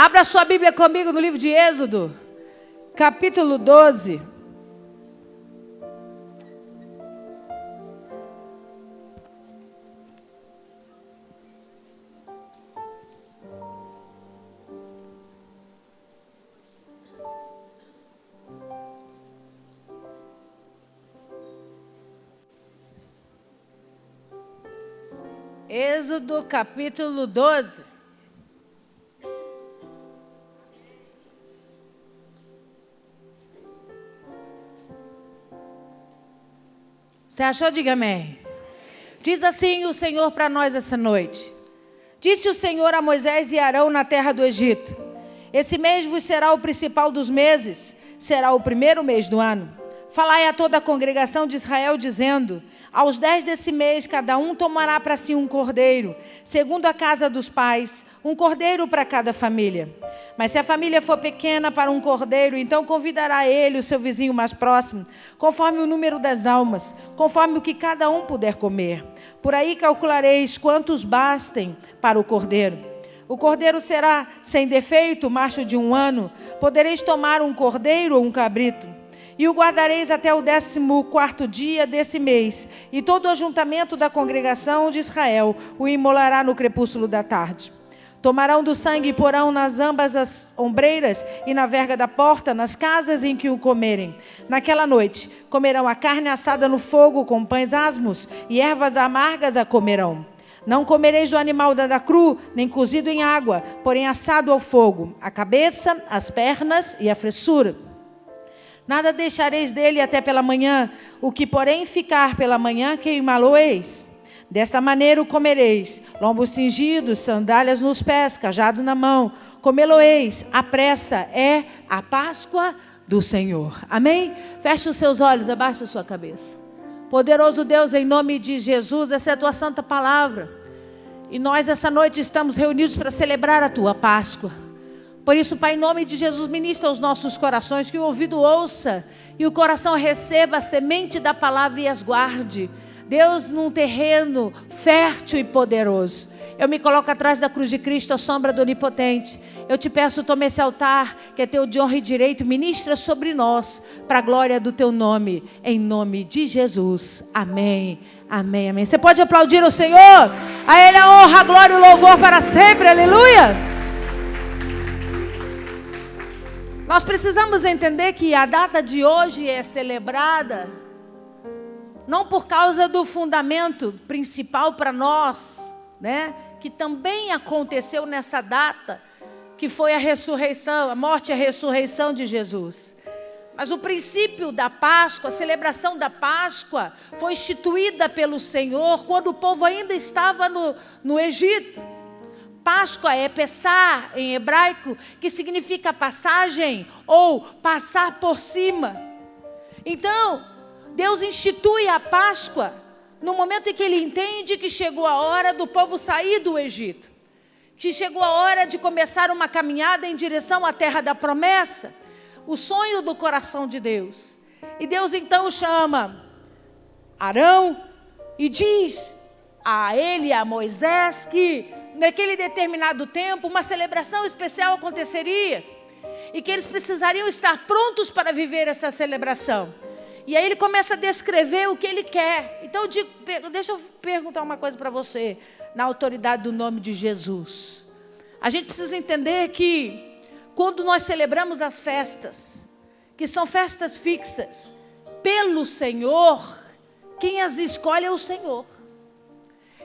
Abra sua Bíblia comigo no livro de Êxodo, capítulo 12. Êxodo capítulo 12. Você achou? Diga amém. Diz assim o Senhor para nós essa noite. Disse o Senhor a Moisés e Arão na terra do Egito: esse mês vos será o principal dos meses, será o primeiro mês do ano. Falai a toda a congregação de Israel, dizendo: aos 10 desse mês, cada um tomará para si um cordeiro, segundo a casa dos pais, um cordeiro para cada família. Mas se a família for pequena para um cordeiro, então convidará ele o seu vizinho mais próximo, conforme o número das almas, conforme o que cada um puder comer. Por aí calculareis quantos bastem para o cordeiro. O cordeiro será sem defeito, macho de 1 ano. Podereis tomar um cordeiro ou um cabrito. E o guardareis até o 14º dia desse mês. E todo o ajuntamento da congregação de Israel o imolará no crepúsculo da tarde. Tomarão do sangue e porão nas ambas as ombreiras e na verga da porta, nas casas em que o comerem. Naquela noite comerão a carne assada no fogo com pães asmos, e ervas amargas a comerão. Não comereis o animal dado cru, nem cozido em água, porém assado ao fogo, a cabeça, as pernas e a fressura. Nada deixareis dele até pela manhã, o que porém ficar pela manhã queimá-lo-eis. Desta maneira o comereis: lombos cingidos, sandálias nos pés, cajado na mão. Comê-lo-eis, a pressa é a Páscoa do Senhor. Amém? Feche os seus olhos, abaixe a sua cabeça. Poderoso Deus, em nome de Jesus, essa é a tua santa palavra. E nós essa noite estamos reunidos para celebrar a tua Páscoa. Por isso, Pai, em nome de Jesus, ministra aos nossos corações, que o ouvido ouça e o coração receba a semente da palavra e as guarde. Deus, num terreno fértil e poderoso. Eu me coloco atrás da cruz de Cristo, a sombra do Onipotente. Eu te peço, tome esse altar, que é teu de honra e direito, ministra sobre nós, para a glória do teu nome, em nome de Jesus. Amém, amém, amém. Você pode aplaudir o Senhor? A Ele a honra, a glória e o louvor para sempre, aleluia. Nós precisamos entender que a data de hoje é celebrada não por causa do fundamento principal para nós, né? Que também aconteceu nessa data, que foi a ressurreição, a morte e a ressurreição de Jesus. Mas o princípio da Páscoa, a celebração da Páscoa, foi instituída pelo Senhor quando o povo ainda estava no Egito. Páscoa é Pessah em hebraico, que significa passagem ou passar por cima. Então, Deus institui a Páscoa no momento em que Ele entende que chegou a hora do povo sair do Egito. Que chegou a hora de começar uma caminhada em direção à terra da promessa. O sonho do coração de Deus. E Deus então chama Arão e diz a ele, a Moisés, que naquele determinado tempo, uma celebração especial aconteceria. E que eles precisariam estar prontos para viver essa celebração. E aí ele começa a descrever o que ele quer. Então eu digo, deixa eu perguntar uma coisa para você. Na autoridade do nome de Jesus. A gente precisa entender que quando nós celebramos as festas, que são festas fixas, pelo Senhor, quem as escolhe é o Senhor.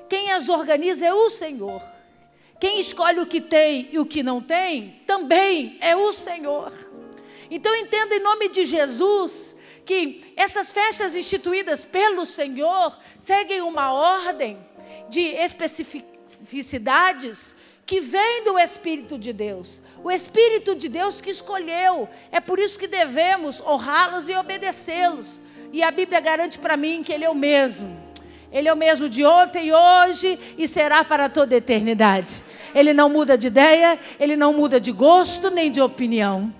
Quem as organiza é o Senhor. Quem escolhe o que tem e o que não tem, também é o Senhor. Então entenda em nome de Jesus, que essas festas instituídas pelo Senhor, seguem uma ordem de especificidades, que vem do Espírito de Deus. O Espírito de Deus que escolheu. É por isso que devemos honrá-los e obedecê-los. E a Bíblia garante para mim que Ele é o mesmo. Ele é o mesmo de ontem, hoje e será para toda a eternidade. Ele não muda de ideia, Ele não muda de gosto nem de opinião.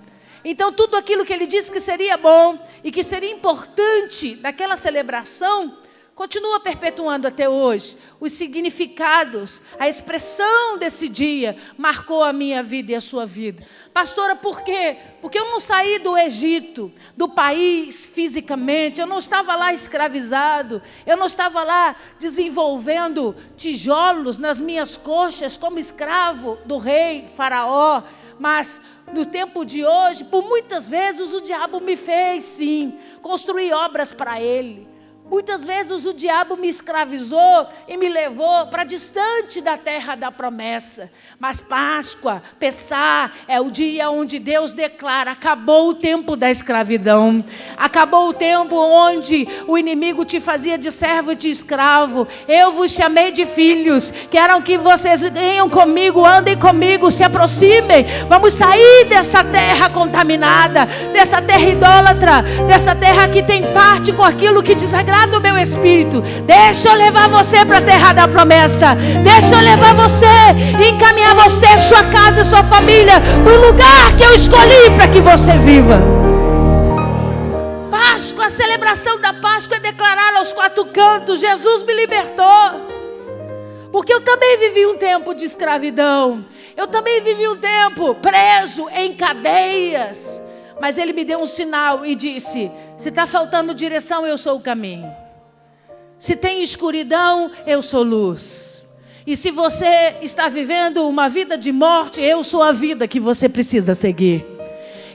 Então tudo aquilo que Ele disse que seria bom e que seria importante naquela celebração, continua perpetuando até hoje. Os significados, a expressão desse dia marcou a minha vida e a sua vida. Pastora, por quê? Porque eu não saí do Egito, do país fisicamente, eu não estava lá escravizado, eu não estava lá desenvolvendo tijolos nas minhas coxas como escravo do rei Faraó, mas no tempo de hoje, por muitas vezes o diabo me fez sim construir obras para ele. Muitas vezes o diabo me escravizou e me levou para distante da terra da promessa. Mas Páscoa, Pessá, é o dia onde Deus declara: acabou o tempo da escravidão. Acabou o tempo onde o inimigo te fazia de servo e de escravo. Eu vos chamei de filhos. Quero que vocês venham comigo, andem comigo, se aproximem. Vamos sair dessa terra contaminada, dessa terra idólatra, dessa terra que tem parte com aquilo que desagrada do meu espírito. Deixa eu levar você para a terra da promessa. Deixa eu levar você e encaminhar você, sua casa e sua família para o lugar que eu escolhi para que você viva. Páscoa, a celebração da Páscoa é declarar aos quatro cantos: Jesus me libertou. Porque eu também vivi um tempo de escravidão. Eu também vivi um tempo preso em cadeias. Mas Ele me deu um sinal e disse: se está faltando direção, eu sou o caminho. Se tem escuridão, eu sou luz. E se você está vivendo uma vida de morte, eu sou a vida que você precisa seguir.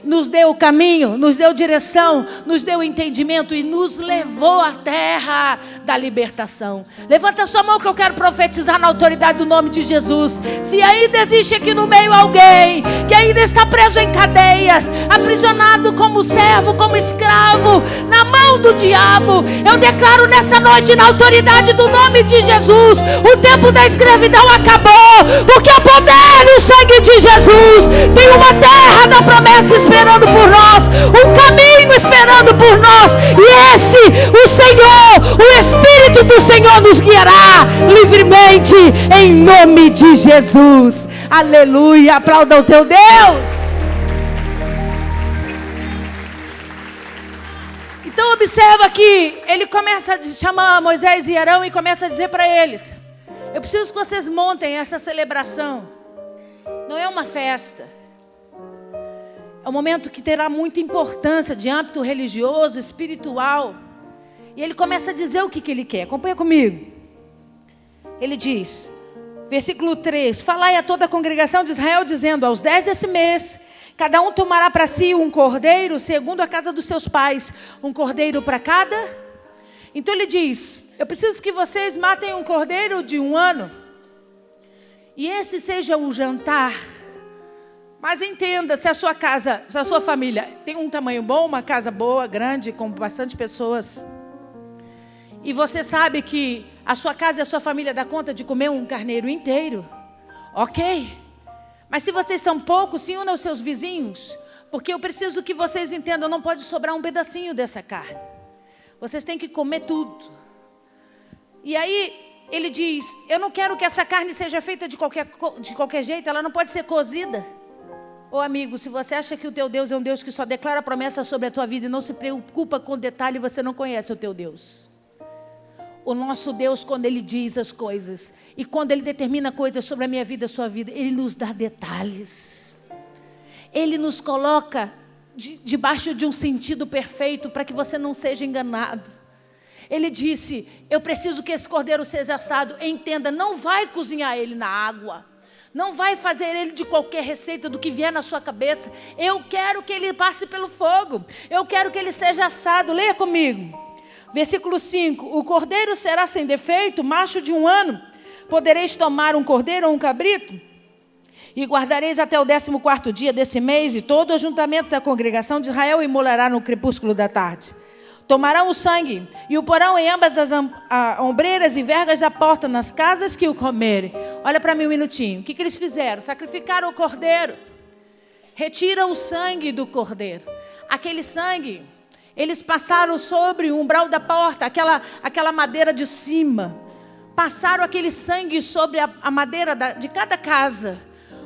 Nos deu o caminho, nos deu direção, nos deu entendimento e nos levou à terra da libertação. Levanta a sua mão que eu quero profetizar na autoridade do nome de Jesus. Se ainda existe aqui no meio alguém que ainda está preso em cadeias, aprisionado como servo, como escravo, na mão do diabo, eu declaro nessa noite, na autoridade do nome de Jesus, o tempo da escravidão acabou, porque o poder e o sangue de Jesus tem uma terra da promessa esperando por nós, um caminho esperando por nós, e esse, o Senhor, o Espírito do Senhor nos guiará livremente, em nome de Jesus. Aleluia, aplauda o teu Deus. Então observa que ele começa a chamar Moisés e Arão e começa a dizer para eles: eu preciso que vocês montem essa celebração. Não é uma festa. É um momento que terá muita importância de âmbito religioso, espiritual. E ele começa a dizer o que ele quer. Acompanha comigo. Ele diz, versículo 3: falai a toda a congregação de Israel, dizendo: aos 10 desse mês, cada um tomará para si um cordeiro, segundo a casa dos seus pais. Um cordeiro para cada. Então ele diz: eu preciso que vocês matem um cordeiro de 1 ano. E esse seja o jantar. Mas entenda, se a sua casa, se a sua família tem um tamanho bom, uma casa boa, grande, com bastante pessoas, e você sabe que a sua casa e a sua família dá conta de comer um carneiro inteiro, ok. Mas se vocês são poucos, se unam aos seus vizinhos, porque eu preciso que vocês entendam, não pode sobrar um pedacinho dessa carne. Vocês têm que comer tudo. E aí ele diz: eu não quero que essa carne seja feita de qualquer jeito, ela não pode ser cozida. Ô amigo, se você acha que o teu Deus é um Deus que só declara promessa sobre a tua vida e não se preocupa com detalhe, você não conhece o teu Deus. O nosso Deus, quando Ele diz as coisas e quando Ele determina coisas sobre a minha vida, a sua vida, Ele nos dá detalhes. Ele nos coloca debaixo de um sentido perfeito para que você não seja enganado. Ele disse: eu preciso que esse cordeiro seja assado. Entenda, não vai cozinhar ele na água. Não vai fazer ele de qualquer receita do que vier na sua cabeça. Eu quero que ele passe pelo fogo. Eu quero que ele seja assado. Leia comigo. Versículo 5. O cordeiro será sem defeito, macho de 1 ano. Podereis tomar um cordeiro ou um cabrito, e guardareis até o 14º dia desse mês, e todo o ajuntamento da congregação de Israel imolará no crepúsculo da tarde. Tomarão o sangue e o porão em ambas as ombreiras e vergas da porta, nas casas que o comerem. Olha para mim um minutinho. O que eles fizeram? Sacrificaram o cordeiro. Retiram o sangue do cordeiro. Aquele sangue, eles passaram sobre o umbral da porta, aquela madeira de cima. Passaram aquele sangue sobre a madeira de cada casa,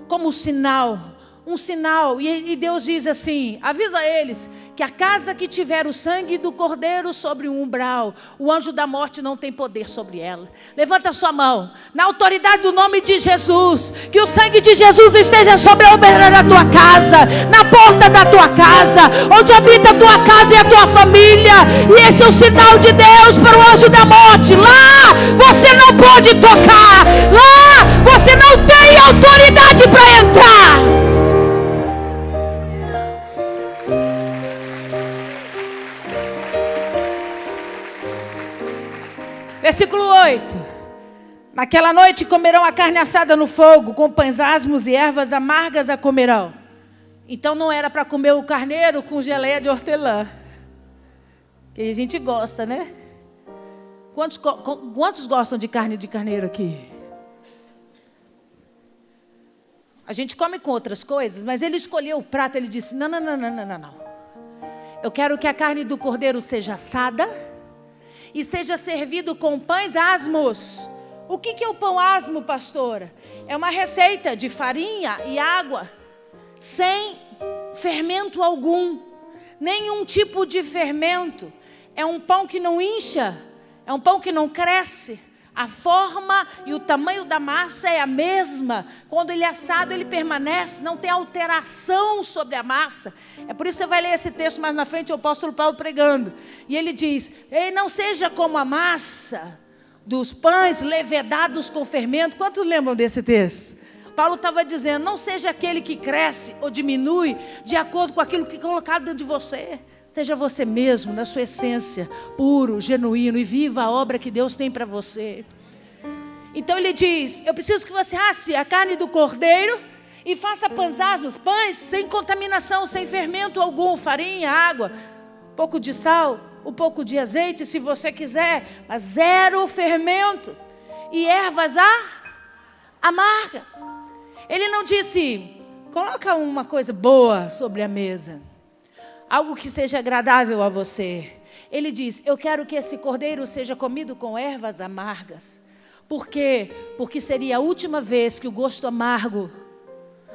como sinal. Um sinal. E Deus diz assim: avisa eles que a casa que tiver o sangue do cordeiro sobre o umbral, o anjo da morte não tem poder sobre ela. Levanta a sua mão, na autoridade do nome de Jesus, que o sangue de Jesus esteja sobre a umbral da tua casa, na porta da tua casa, onde habita a tua casa e a tua família. E esse é o sinal de Deus para o anjo da morte. Lá você não pode tocar, lá você não tem autoridade para entrar. Versículo 8. Naquela noite comerão a carne assada no fogo, com pães asmos e ervas amargas a comerão. Então não era para comer o carneiro com geleia de hortelã, que a gente gosta, né? Quantos gostam de carne de carneiro aqui? A gente come com outras coisas, mas ele escolheu o prato, ele disse, não. Eu quero que a carne do cordeiro seja assada e seja servido com pães asmos. O que é o pão asmo, pastora? É uma receita de farinha e água, sem fermento algum, nenhum tipo de fermento. É um pão que não incha, é um pão que não cresce. A forma e o tamanho da massa é a mesma. Quando ele é assado, ele permanece, não tem alteração sobre a massa. É por isso que você vai ler esse texto mais na frente, o apóstolo Paulo pregando. E ele diz, ei, não seja como a massa dos pães levedados com fermento. Quantos lembram desse texto? Paulo estava dizendo, não seja aquele que cresce ou diminui de acordo com aquilo que é colocado dentro de você. Seja você mesmo, na sua essência, puro, genuíno, e viva a obra que Deus tem para você. Então ele diz, eu preciso que você asse a carne do cordeiro e faça pães asmos, pães sem contaminação, sem fermento algum, farinha, água, um pouco de sal, um pouco de azeite, se você quiser, mas zero fermento. E ervas amargas. Ele não disse, coloca uma coisa boa sobre a mesa, algo que seja agradável a você. Ele diz, eu quero que esse cordeiro seja comido com ervas amargas. Por quê? Porque seria a última vez que o gosto amargo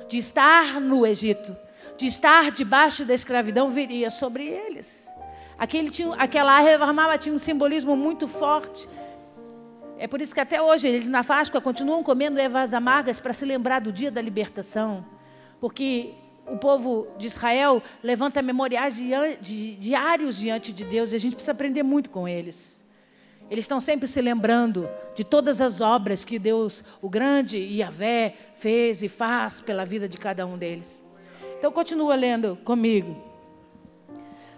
de estar no Egito, de estar debaixo da escravidão, viria sobre eles. Aquela erva amarga tinha um simbolismo muito forte. É por isso que até hoje eles na Páscoa continuam comendo ervas amargas para se lembrar do dia da libertação. Porque o povo de Israel levanta memoriais diários diante de Deus, e a gente precisa aprender muito com eles. Eles estão sempre se lembrando de todas as obras que Deus, o grande Yahvé, fez e faz pela vida de cada um deles. Então continua lendo comigo.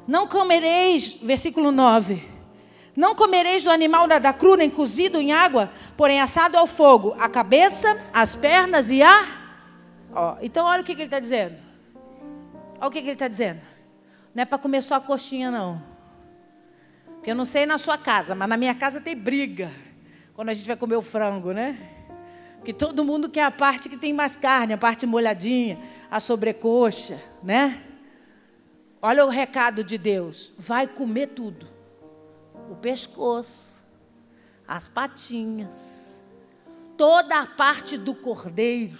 Não comereis, versículo 9, não comereis do animal da cru, nem cozido em água, porém assado ao fogo, a cabeça, as pernas e então olha o que ele está dizendo. Olha o que ele está dizendo. Não é para comer só a coxinha, não. Porque eu não sei na sua casa, mas na minha casa tem briga quando a gente vai comer o frango, né? Porque todo mundo quer a parte que tem mais carne, a parte molhadinha, a sobrecoxa, né? Olha o recado de Deus. Vai comer tudo. O pescoço, as patinhas, toda a parte do cordeiro.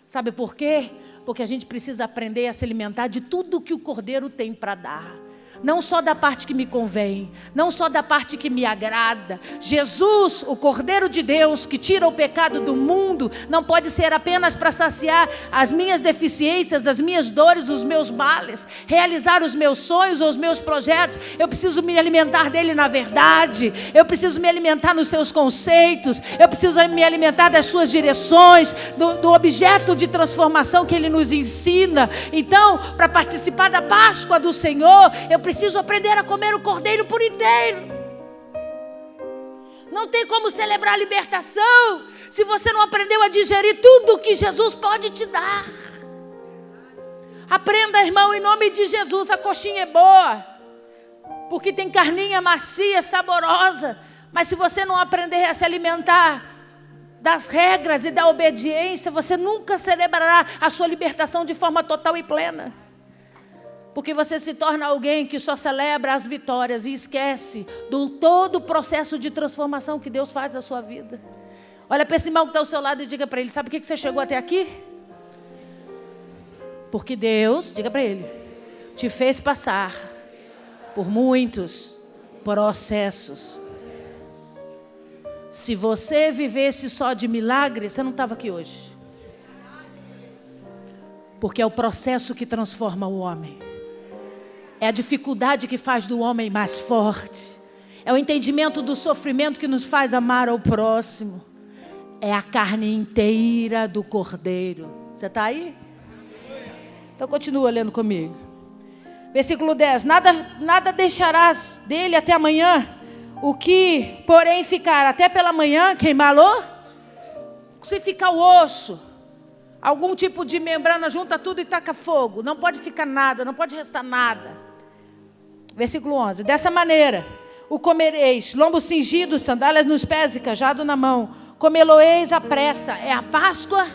Sabe por quê? Porque a gente precisa aprender a se alimentar de tudo que o cordeiro tem para dar. Não só da parte que me convém, não só da parte que me agrada. Jesus, o Cordeiro de Deus, que tira o pecado do mundo, não pode ser apenas para saciar as minhas deficiências, as minhas dores, os meus males, realizar os meus sonhos ou os meus projetos. Eu preciso me alimentar dele na verdade, eu preciso me alimentar nos seus conceitos, eu preciso me alimentar das suas direções, do objeto de transformação que ele nos ensina. Então, para participar da Páscoa do Senhor, eu preciso aprender a comer o cordeiro por inteiro. Não tem como celebrar a libertação se você não aprendeu a digerir tudo que Jesus pode te dar. Aprenda, irmão, em nome de Jesus. A coxinha é boa, porque tem carninha macia, saborosa. Mas se você não aprender a se alimentar das regras e da obediência, você nunca celebrará a sua libertação de forma total e plena. Porque você se torna alguém que só celebra as vitórias e esquece do todo o processo de transformação que Deus faz na sua vida. Olha para esse irmão que está ao seu lado e diga para ele, sabe por que você chegou até aqui? Porque Deus, diga para ele, te fez passar por muitos processos. Se você vivesse só de milagre, você não estava aqui hoje. Porque é o processo que transforma o homem. É a dificuldade que faz do homem mais forte. É o entendimento do sofrimento que nos faz amar ao próximo. É a carne inteira do Cordeiro. Você está aí? Então continua lendo comigo. Versículo 10. Nada deixarás dele até amanhã. O que, porém, ficar até pela manhã, queimá-lo? Se ficar o osso, algum tipo de membrana, junta tudo e taca fogo. Não pode ficar nada, não pode restar nada. Versículo 11. Dessa maneira, o comereis, lombo cingido, sandálias nos pés e cajado na mão. Comê-lo-eis à pressa. É a Páscoa?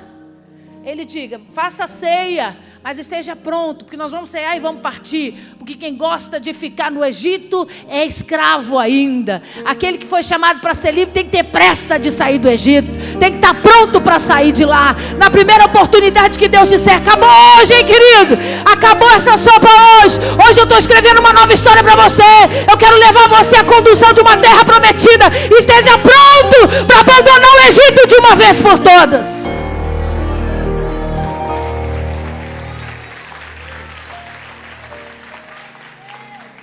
Ele diga, faça ceia, mas esteja pronto, porque nós vamos cear e vamos partir. Porque quem gosta de ficar no Egito é escravo ainda. Aquele que foi chamado para ser livre tem que ter pressa de sair do Egito. Tem que estar pronto para sair de lá. Na primeira oportunidade que Deus disser, acabou hoje, hein, querido? Acabou essa sopa hoje. Hoje eu estou escrevendo uma nova história para você. Eu quero levar você à condução de uma terra prometida. Esteja pronto para abandonar o Egito de uma vez por todas.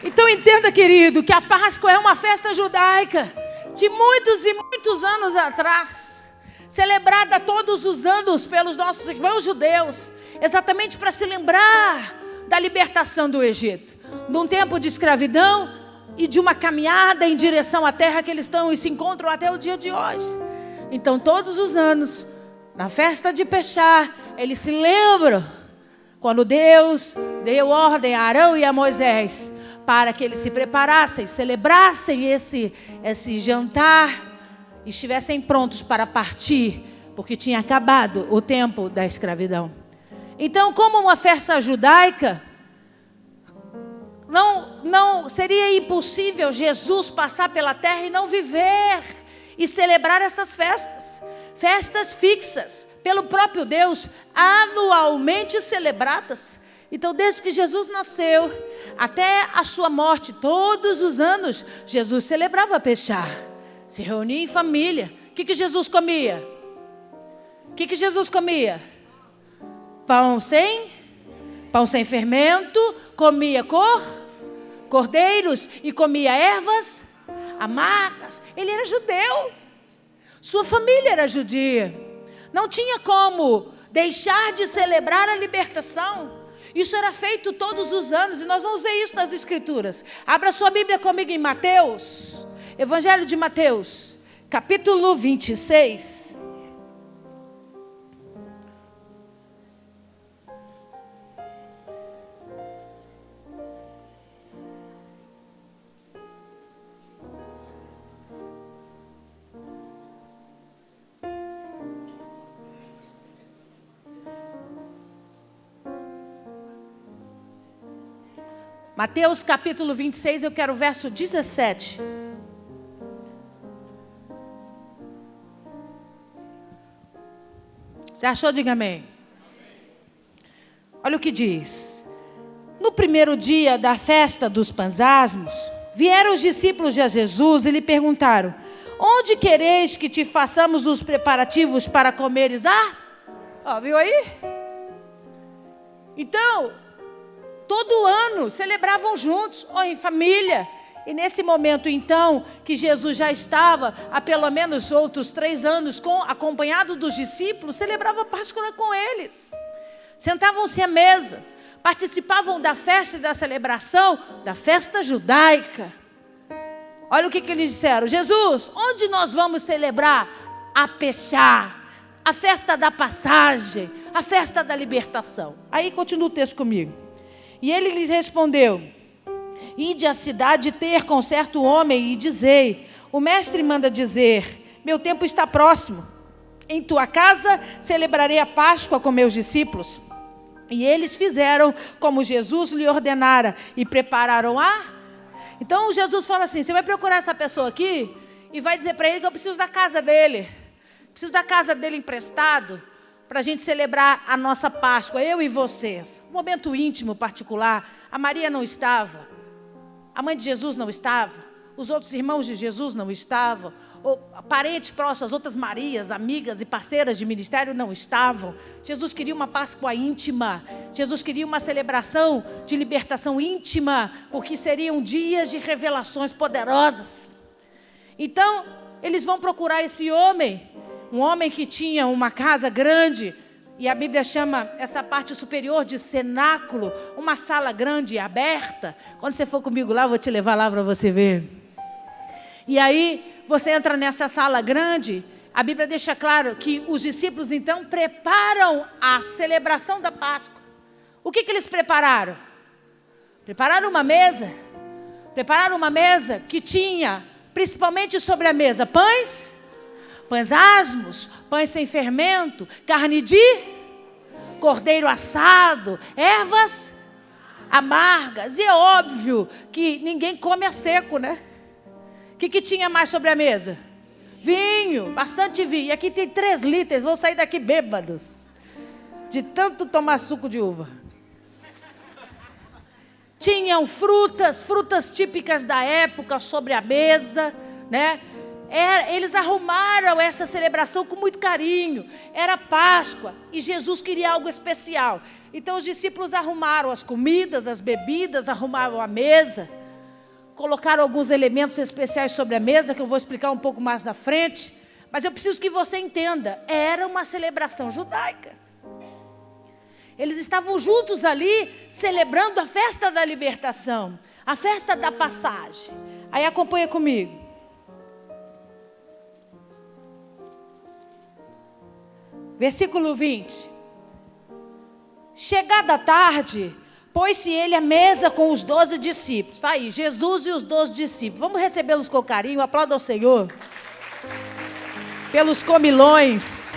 Então entenda, querido, que a Páscoa é uma festa judaica de muitos e muitos anos atrás, celebrada todos os anos pelos nossos irmãos judeus, exatamente para se lembrar da libertação do Egito, de um tempo de escravidão e de uma caminhada em direção à terra que eles estão e se encontram até o dia de hoje. Então todos os anos, na festa de Peshá, eles se lembram quando Deus deu ordem a Arão e a Moisés para que eles se preparassem, celebrassem esse jantar e estivessem prontos para partir, porque tinha acabado o tempo da escravidão. Então, como uma festa judaica, não seria impossível Jesus passar pela terra e não viver e celebrar essas festas fixas pelo próprio Deus, anualmente celebradas. Então, desde que Jesus nasceu até a sua morte, todos os anos, Jesus celebrava Peshá, se reunia em família. O que Jesus comia? O que Jesus comia? Pão sem fermento, comia cordeiros e comia ervas amargas. Ele era judeu, sua família era judia. Não tinha como deixar de celebrar a libertação. Isso era feito todos os anos, e nós vamos ver isso nas Escrituras. Abra sua Bíblia comigo em Mateus, Evangelho de Mateus, capítulo 26. Mateus capítulo 26, eu quero o verso 17. Você achou? Diga amém. Olha o que diz. No primeiro dia da festa dos pães asmos, vieram os discípulos de Jesus e lhe perguntaram: onde quereis que te façamos os preparativos para comeres? Viu aí? Então, todo ano celebravam juntos, ou em família. E nesse momento, então, que Jesus já estava há pelo menos outros 3 anos acompanhado dos discípulos, celebrava a Páscoa com eles. Sentavam-se à mesa, participavam da festa e da celebração da festa judaica. Olha o que eles disseram: Jesus, onde nós vamos celebrar a Peshá, a festa da passagem, a festa da libertação? Aí continua o texto comigo. E ele lhes respondeu: ide à cidade ter com certo homem e dizei: o mestre manda dizer, meu tempo está próximo. Em tua casa celebrarei a Páscoa com meus discípulos. E eles fizeram como Jesus lhe ordenara e prepararam Então Jesus fala assim: você vai procurar essa pessoa aqui e vai dizer para ele que eu preciso da casa dele. Preciso da casa dele emprestado, para a gente celebrar a nossa Páscoa, eu e vocês. Um momento íntimo, particular. A Maria não estava. A mãe de Jesus não estava, os outros irmãos de Jesus não estavam, parentes próximos, as outras Marias, amigas e parceiras de ministério não estavam. Jesus queria uma Páscoa íntima, Jesus queria uma celebração de libertação íntima, porque seriam dias de revelações poderosas. Então, eles vão procurar esse homem, um homem que tinha uma casa grande, e a Bíblia chama essa parte superior de cenáculo, uma sala grande e aberta. Quando você for comigo lá, eu vou te levar lá para você ver. E aí, você entra nessa sala grande, a Bíblia deixa claro que os discípulos então preparam a celebração da Páscoa. O que eles prepararam? Prepararam uma mesa que tinha, principalmente sobre a mesa, pães asmos, pães sem fermento, carne de cordeiro assado, ervas amargas. E é óbvio que ninguém come a seco, né? O que tinha mais sobre a mesa? Vinho, bastante vinho. E aqui tem 3 litros, vão sair daqui bêbados, de tanto tomar suco de uva. Tinham frutas típicas da época sobre a mesa, né? Eles arrumaram essa celebração com muito carinho. Era Páscoa e Jesus queria algo especial. Então os discípulos arrumaram as comidas, as bebidas, arrumaram a mesa, colocaram alguns elementos especiais sobre a mesa, que eu vou explicar um pouco mais na frente. Mas eu preciso que você entenda, era uma celebração judaica. Eles estavam juntos ali, celebrando a festa da libertação, a festa da passagem. Aí acompanha comigo. Versículo 20. Chegada a tarde, pôs-se ele à mesa com os 12 discípulos. Está aí, Jesus e os 12 discípulos. Vamos recebê-los com carinho, aplauda ao Senhor. Pelos comilões.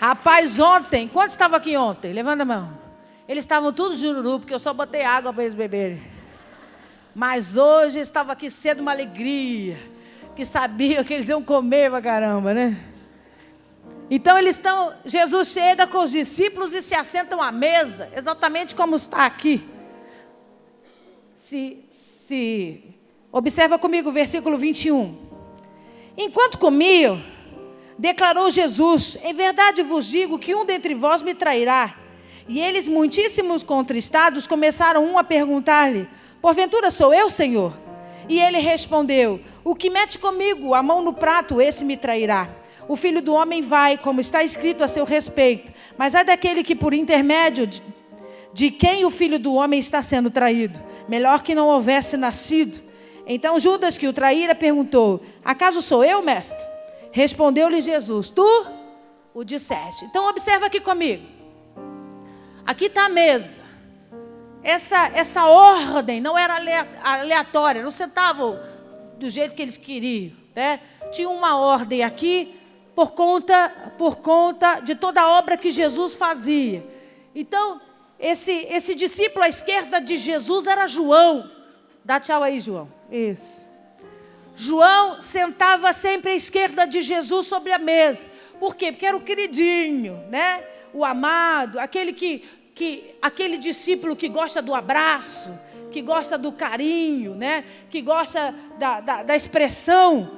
Rapaz, ontem, quantos estavam aqui ontem? Levanta a mão. Eles estavam todos jururu, porque eu só botei água para eles beberem. Mas hoje estava aqui cedo uma alegria, que sabiam que eles iam comer pra caramba, né? Então Jesus chega com os discípulos e se assentam à mesa, exatamente como está aqui. Observa comigo o versículo 21. Enquanto comiam, declarou Jesus: em verdade vos digo que um dentre vós me trairá. E eles, muitíssimos contristados, começaram a perguntar-lhe: porventura sou eu, Senhor? E ele respondeu: o que mete comigo a mão no prato, esse me trairá. O Filho do Homem vai, como está escrito a seu respeito, mas é daquele que por intermédio de quem o Filho do Homem está sendo traído. Melhor que não houvesse nascido. Então Judas, que o traíra, perguntou: acaso sou eu, mestre? Respondeu-lhe Jesus: tu o disseste. Então observa aqui comigo. Aqui está a mesa. Essa ordem não era aleatória, não sentavam do jeito que eles queriam, né? Tinha uma ordem aqui por conta de toda a obra que Jesus fazia. Então, esse discípulo à esquerda de Jesus era João. Dá tchau aí, João. Isso. João sentava sempre à esquerda de Jesus sobre a mesa. Por quê? Porque era o queridinho, né? O amado, aquele discípulo que gosta do abraço, que gosta do carinho, né? Que gosta da expressão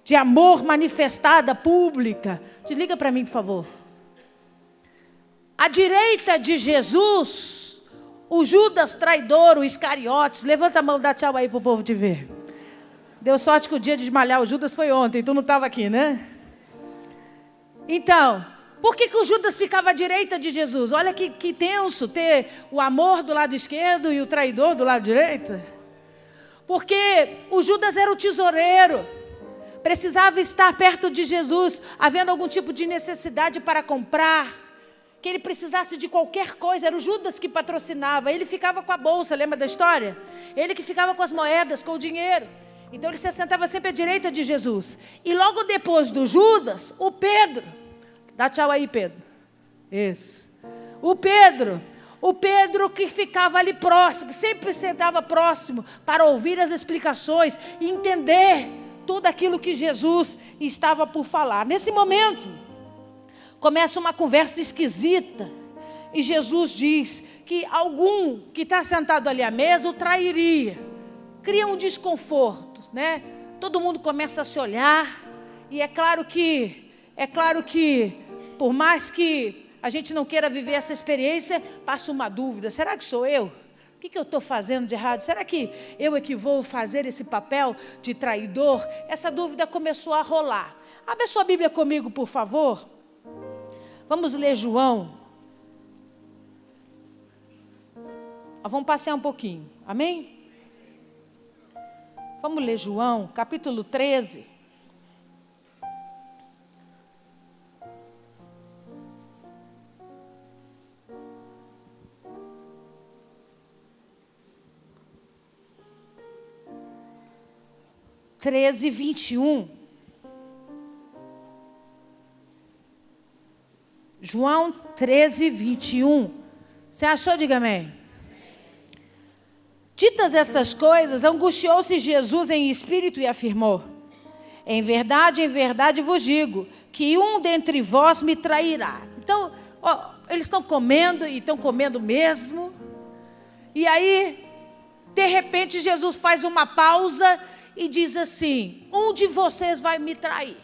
de amor manifestada, pública. Desliga para mim, por favor. À direita de Jesus, o Judas traidor, o Iscariotes. Levanta a mão, dá tchau aí para o povo te ver. Deu sorte que o dia de desmalhar o Judas foi ontem, tu não estava aqui, né? Então, por que o Judas ficava à direita de Jesus? Olha que tenso ter o amor do lado esquerdo e o traidor do lado direito. Porque o Judas era o tesoureiro, precisava estar perto de Jesus, havendo algum tipo de necessidade para comprar, que ele precisasse de qualquer coisa. Era o Judas que patrocinava, ele ficava com a bolsa, lembra da história? Ele que ficava com as moedas, com o dinheiro. Então ele se assentava sempre à direita de Jesus. E logo depois do Judas, o Pedro. Dá tchau aí, Pedro. Isso. O Pedro que ficava ali próximo, sempre sentava próximo para ouvir as explicações e entender tudo aquilo que Jesus estava por falar. Nesse momento, começa uma conversa esquisita e Jesus diz que algum que está sentado ali à mesa o trairia. Cria um desconforto, né? Todo mundo começa a se olhar, e é claro que, por mais que a gente não queira viver essa experiência, passa uma dúvida: será que sou eu? O que eu estou fazendo de errado? Será que eu é que vou fazer esse papel de traidor? Essa dúvida começou a rolar. Abre a sua Bíblia comigo, por favor. Vamos ler João. Vamos passear um pouquinho, amém? Vamos ler João, capítulo 13. Treze, 21. João 13, 21. Você achou? Diga amém. Ditas estas coisas, angustiou-se Jesus em espírito e afirmou: em verdade vos digo, que um dentre vós me trairá. Então, eles estão comendo, e estão comendo mesmo. E aí, de repente, Jesus faz uma pausa e diz assim: um de vocês vai me trair.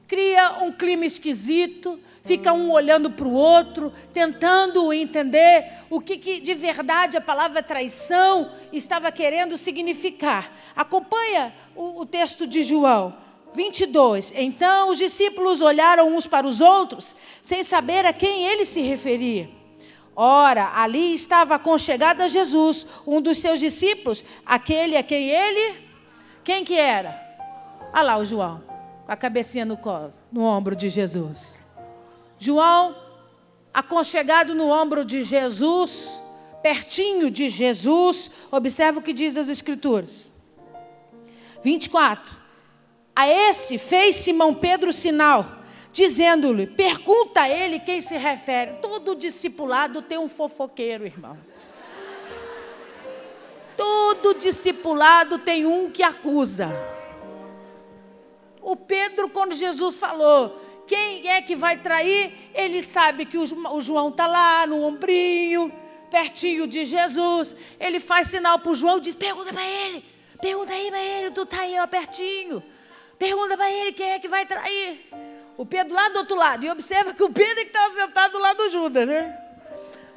Cria um clima esquisito, fica um olhando para o outro, tentando entender o que de verdade a palavra traição estava querendo significar. Acompanha o texto de João 22. Então os discípulos olharam uns para os outros, sem saber a quem ele se referia. Ora, ali estava aconchegado a Jesus, um dos seus discípulos, aquele a quem ele... Quem que era? Olha lá o João, com a cabecinha no colo, no ombro de Jesus. João, aconchegado no ombro de Jesus, pertinho de Jesus. Observa o que diz as Escrituras. 24. A esse fez Simão Pedro sinal, dizendo-lhe: pergunta a ele quem se refere. Todo discipulado tem um fofoqueiro, irmão. Todo discipulado tem um que acusa. O Pedro, quando Jesus falou quem é que vai trair, ele sabe que o João está lá no ombrinho, pertinho de Jesus. Ele faz sinal para o João e diz: pergunta para ele, pergunta aí para ele, tu está aí ó, pertinho. Pergunta para ele quem é que vai trair. O Pedro lá do outro lado, e observa que o Pedro é que estava sentado do lado do Judas, né?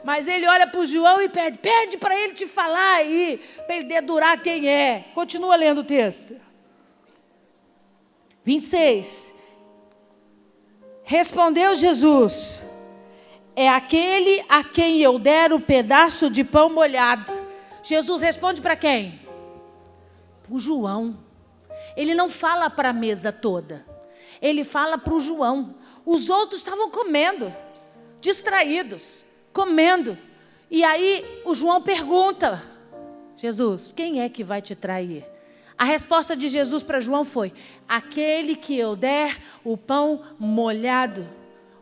Mas ele olha para o João e pede para ele te falar aí, para ele dedurar quem é. Continua lendo o texto. 26. Respondeu Jesus: é aquele a quem eu der o pedaço de pão molhado. Jesus responde para quem? Para o João. Ele não fala para a mesa toda. Ele fala para o João. Os outros estavam comendo, distraídos, comendo. E aí o João pergunta: Jesus, quem é que vai te trair? A resposta de Jesus para João foi: aquele que eu der o pão molhado,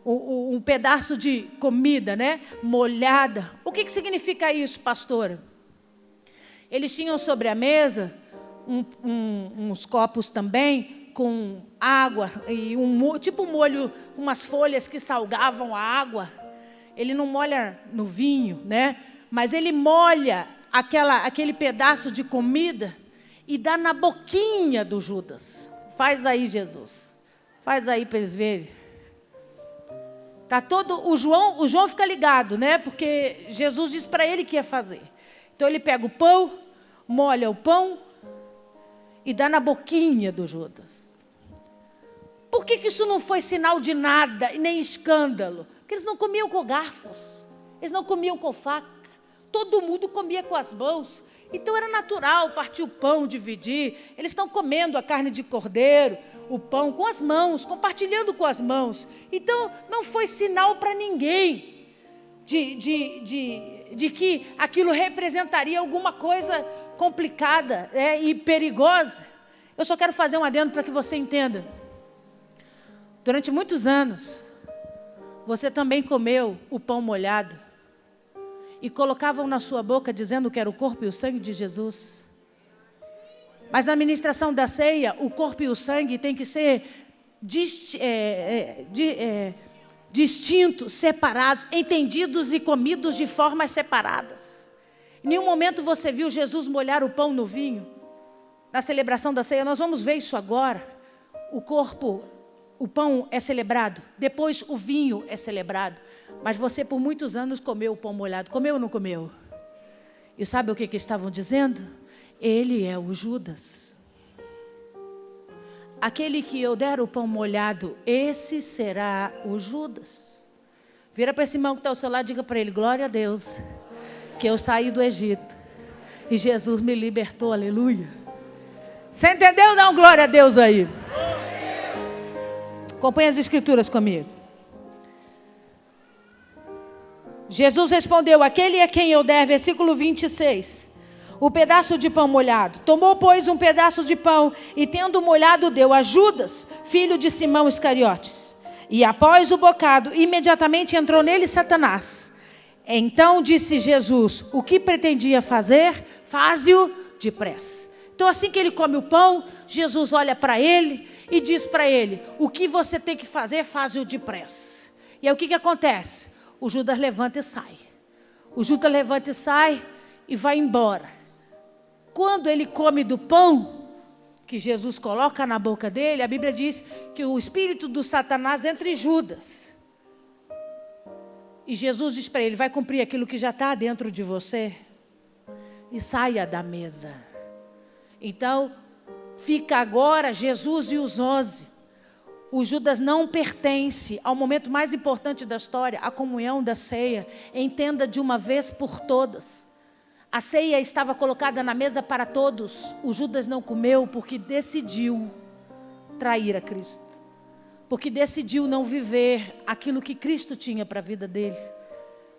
um pedaço de comida, né? Molhada. O que significa isso, pastora? Eles tinham sobre a mesa uns copos também com água e tipo um molho, umas folhas que salgavam a água. Ele não molha no vinho, né? Mas ele molha aquele pedaço de comida e dá na boquinha do Judas. Faz aí, Jesus. Faz aí para eles verem. Tá todo o João fica ligado, né? Porque Jesus disse para ele que ia fazer. Então ele pega o pão, molha o pão e dá na boquinha do Judas. Por que isso não foi sinal de nada e nem escândalo? Porque eles não comiam com garfos, eles não comiam com faca. Todo mundo comia com as mãos. Então era natural partir o pão, dividir. Eles estão comendo a carne de cordeiro, o pão com as mãos, compartilhando com as mãos. Então não foi sinal para ninguém de que aquilo representaria alguma coisa complicada e perigosa. Eu só quero fazer um adendo para que você entenda. Durante muitos anos, você também comeu o pão molhado e colocavam na sua boca dizendo que era o corpo e o sangue de Jesus. Mas na ministração da ceia, o corpo e o sangue tem que ser distintos, separados, entendidos e comidos de formas separadas. Em nenhum momento você viu Jesus molhar o pão no vinho. Na celebração da ceia, nós vamos ver isso agora. O corpo, o pão é celebrado, depois o vinho é celebrado. Mas você por muitos anos comeu o pão molhado. Comeu ou não comeu? E sabe o que estavam dizendo? Ele é o Judas. Aquele que eu der o pão molhado, esse será o Judas. Vira para esse irmão que está ao seu lado e diga para ele: glória a Deus, que eu saí do Egito e Jesus me libertou, aleluia. Você entendeu? Dá um glória a Deus aí. Acompanhe as escrituras comigo. Jesus respondeu: aquele a quem eu der, versículo 26, o pedaço de pão molhado. Tomou, pois, um pedaço de pão e, tendo molhado, deu a Judas, filho de Simão Iscariotes. E após o bocado, imediatamente entrou nele Satanás. Então disse Jesus: o que pretendia fazer, faze-o depressa. Então, assim que ele come o pão, Jesus olha para ele e diz para ele: o que você tem que fazer, faze-o depressa. E aí o que acontece? O Judas levanta e sai. O Judas levanta e sai e vai embora. Quando ele come do pão que Jesus coloca na boca dele, a Bíblia diz que o espírito do Satanás entra em Judas. E Jesus diz para ele: vai cumprir aquilo que já está dentro de você e saia da mesa. Então, fica agora Jesus e os 11. O Judas não pertence ao momento mais importante da história, a comunhão da ceia. Entenda de uma vez por todas. A ceia estava colocada na mesa para todos. O Judas não comeu porque decidiu trair a Cristo. Porque decidiu não viver aquilo que Cristo tinha para a vida dele.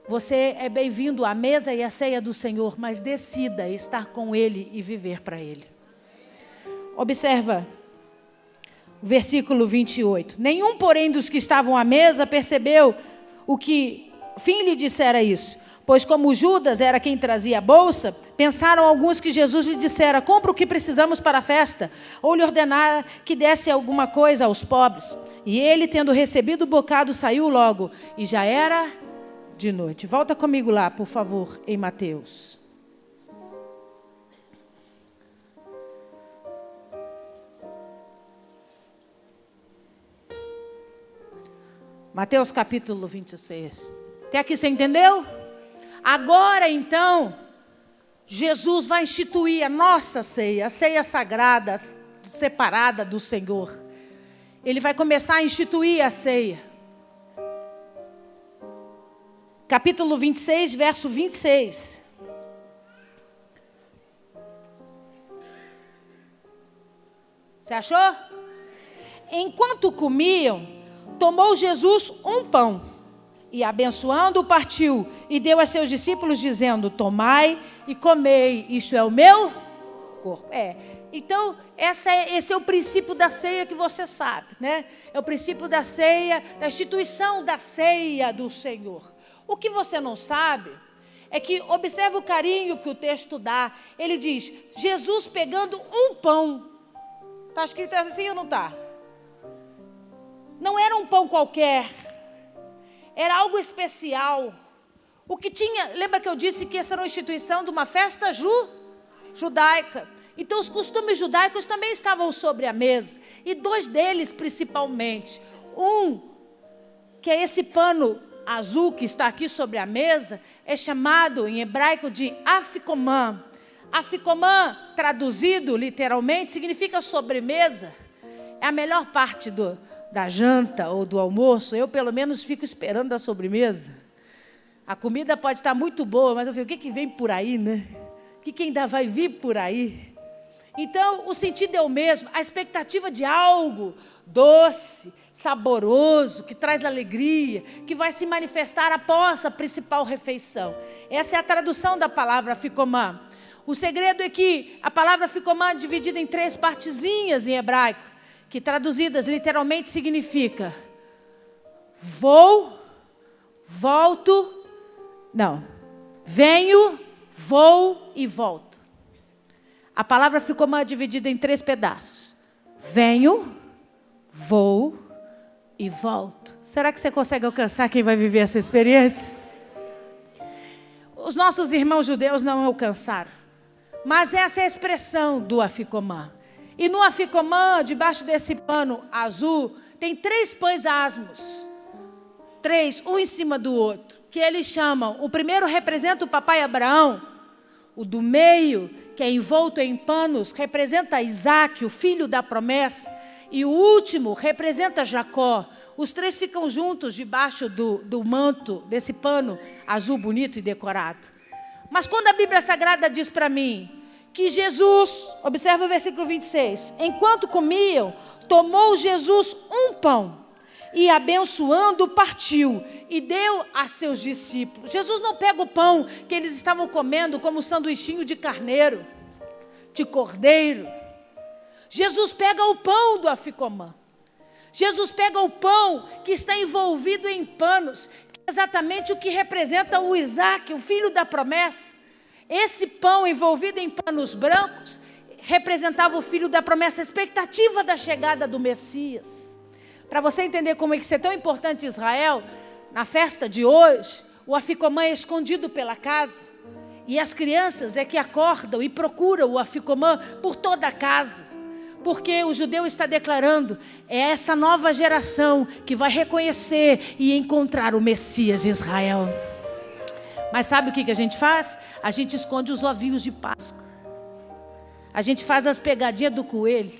Você é bem-vindo à mesa e à ceia do Senhor, mas decida estar com Ele e viver para Ele. Observa o versículo 28. Nenhum, porém, dos que estavam à mesa percebeu o que fim lhe dissera isso. Pois como Judas era quem trazia a bolsa, pensaram alguns que Jesus lhe dissera: compra o que precisamos para a festa, ou lhe ordenara que desse alguma coisa aos pobres. E ele, tendo recebido o bocado, saiu logo, e já era de noite. Volta comigo lá, por favor, em Mateus. Mateus capítulo 26. Até aqui você entendeu? Agora então, Jesus vai instituir a nossa ceia, a ceia sagrada, separada do Senhor. Ele vai começar a instituir a ceia. Capítulo 26, verso 26. Você achou? Enquanto comiam, tomou Jesus um pão. E abençoando, partiu e deu a seus discípulos, dizendo: tomai e comei, isto é o meu corpo. Então, esse é o princípio da ceia que você sabe, né? É o princípio da ceia, da instituição da ceia do Senhor. O que você não sabe é que, observa o carinho que o texto dá. Ele diz: Jesus pegando um pão. Está escrito assim ou não está? Não era um pão qualquer. Era algo especial. O que tinha, lembra que eu disse que essa era uma instituição de uma festa judaica. Então os costumes judaicos também estavam sobre a mesa. E dois deles principalmente. Um, que é esse pano azul que está aqui sobre a mesa, é chamado em hebraico de afikoman. Afikoman, traduzido literalmente, significa sobremesa. É a melhor parte da janta ou do almoço. Eu pelo menos fico esperando a sobremesa. A comida pode estar muito boa, mas eu fico: o que vem por aí, né? O que ainda vai vir por aí? Então o sentido é o mesmo. A expectativa de algo doce, saboroso, que traz alegria, que vai se manifestar após a principal refeição. Essa é a tradução da palavra ficomã. O segredo é que a palavra ficomã é dividida em 3 partezinhas em hebraico, que traduzidas literalmente significa venho, vou e volto. A palavra ficomã é dividida em 3 pedaços: venho, vou e volto. Será que você consegue alcançar quem vai viver essa experiência? Os nossos irmãos judeus não alcançaram. Mas essa é a expressão do Afikoman. E no Afikoman, debaixo desse pano azul, tem 3 pães asmos. 3, um em cima do outro. Que eles chamam, o primeiro representa o papai Abraão. O do meio, que é envolto em panos, representa Isaac, o filho da promessa. E o último representa Jacó. Os 3 ficam juntos debaixo do manto, desse pano azul bonito e decorado. Mas quando a Bíblia Sagrada diz para mim que Jesus, observa o versículo 26, enquanto comiam, tomou Jesus um pão e abençoando partiu e deu a seus discípulos. Jesus não pega o pão que eles estavam comendo como sanduichinho de carneiro, de cordeiro. Jesus pega o pão do Afikoman. Jesus pega o pão que está envolvido em panos, que é exatamente o que representa o Isaac, o filho da promessa. Esse pão envolvido em panos brancos representava o filho da promessa, a expectativa da chegada do Messias. Para você entender como é que isso é tão importante em Israel, na festa de hoje, o Afikoman é escondido pela casa. E as crianças é que acordam e procuram o Afikoman por toda a casa. Porque o judeu está declarando, é essa nova geração que vai reconhecer e encontrar o Messias de Israel. Mas sabe o que a gente faz? A gente esconde os ovinhos de Páscoa. A gente faz as pegadinhas do coelho.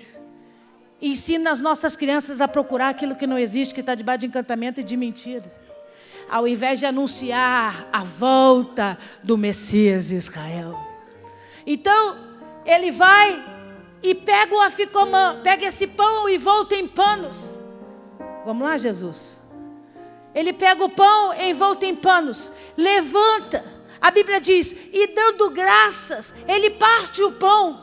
E ensina as nossas crianças a procurar aquilo que não existe, que está debaixo de encantamento e de mentira. Ao invés de anunciar a volta do Messias de Israel. Então, ele vai e pega o Afikoman, pega esse pão e volta em panos. Vamos lá, Jesus. Ele pega o pão envolto em panos, levanta. A Bíblia diz, e dando graças, ele parte o pão.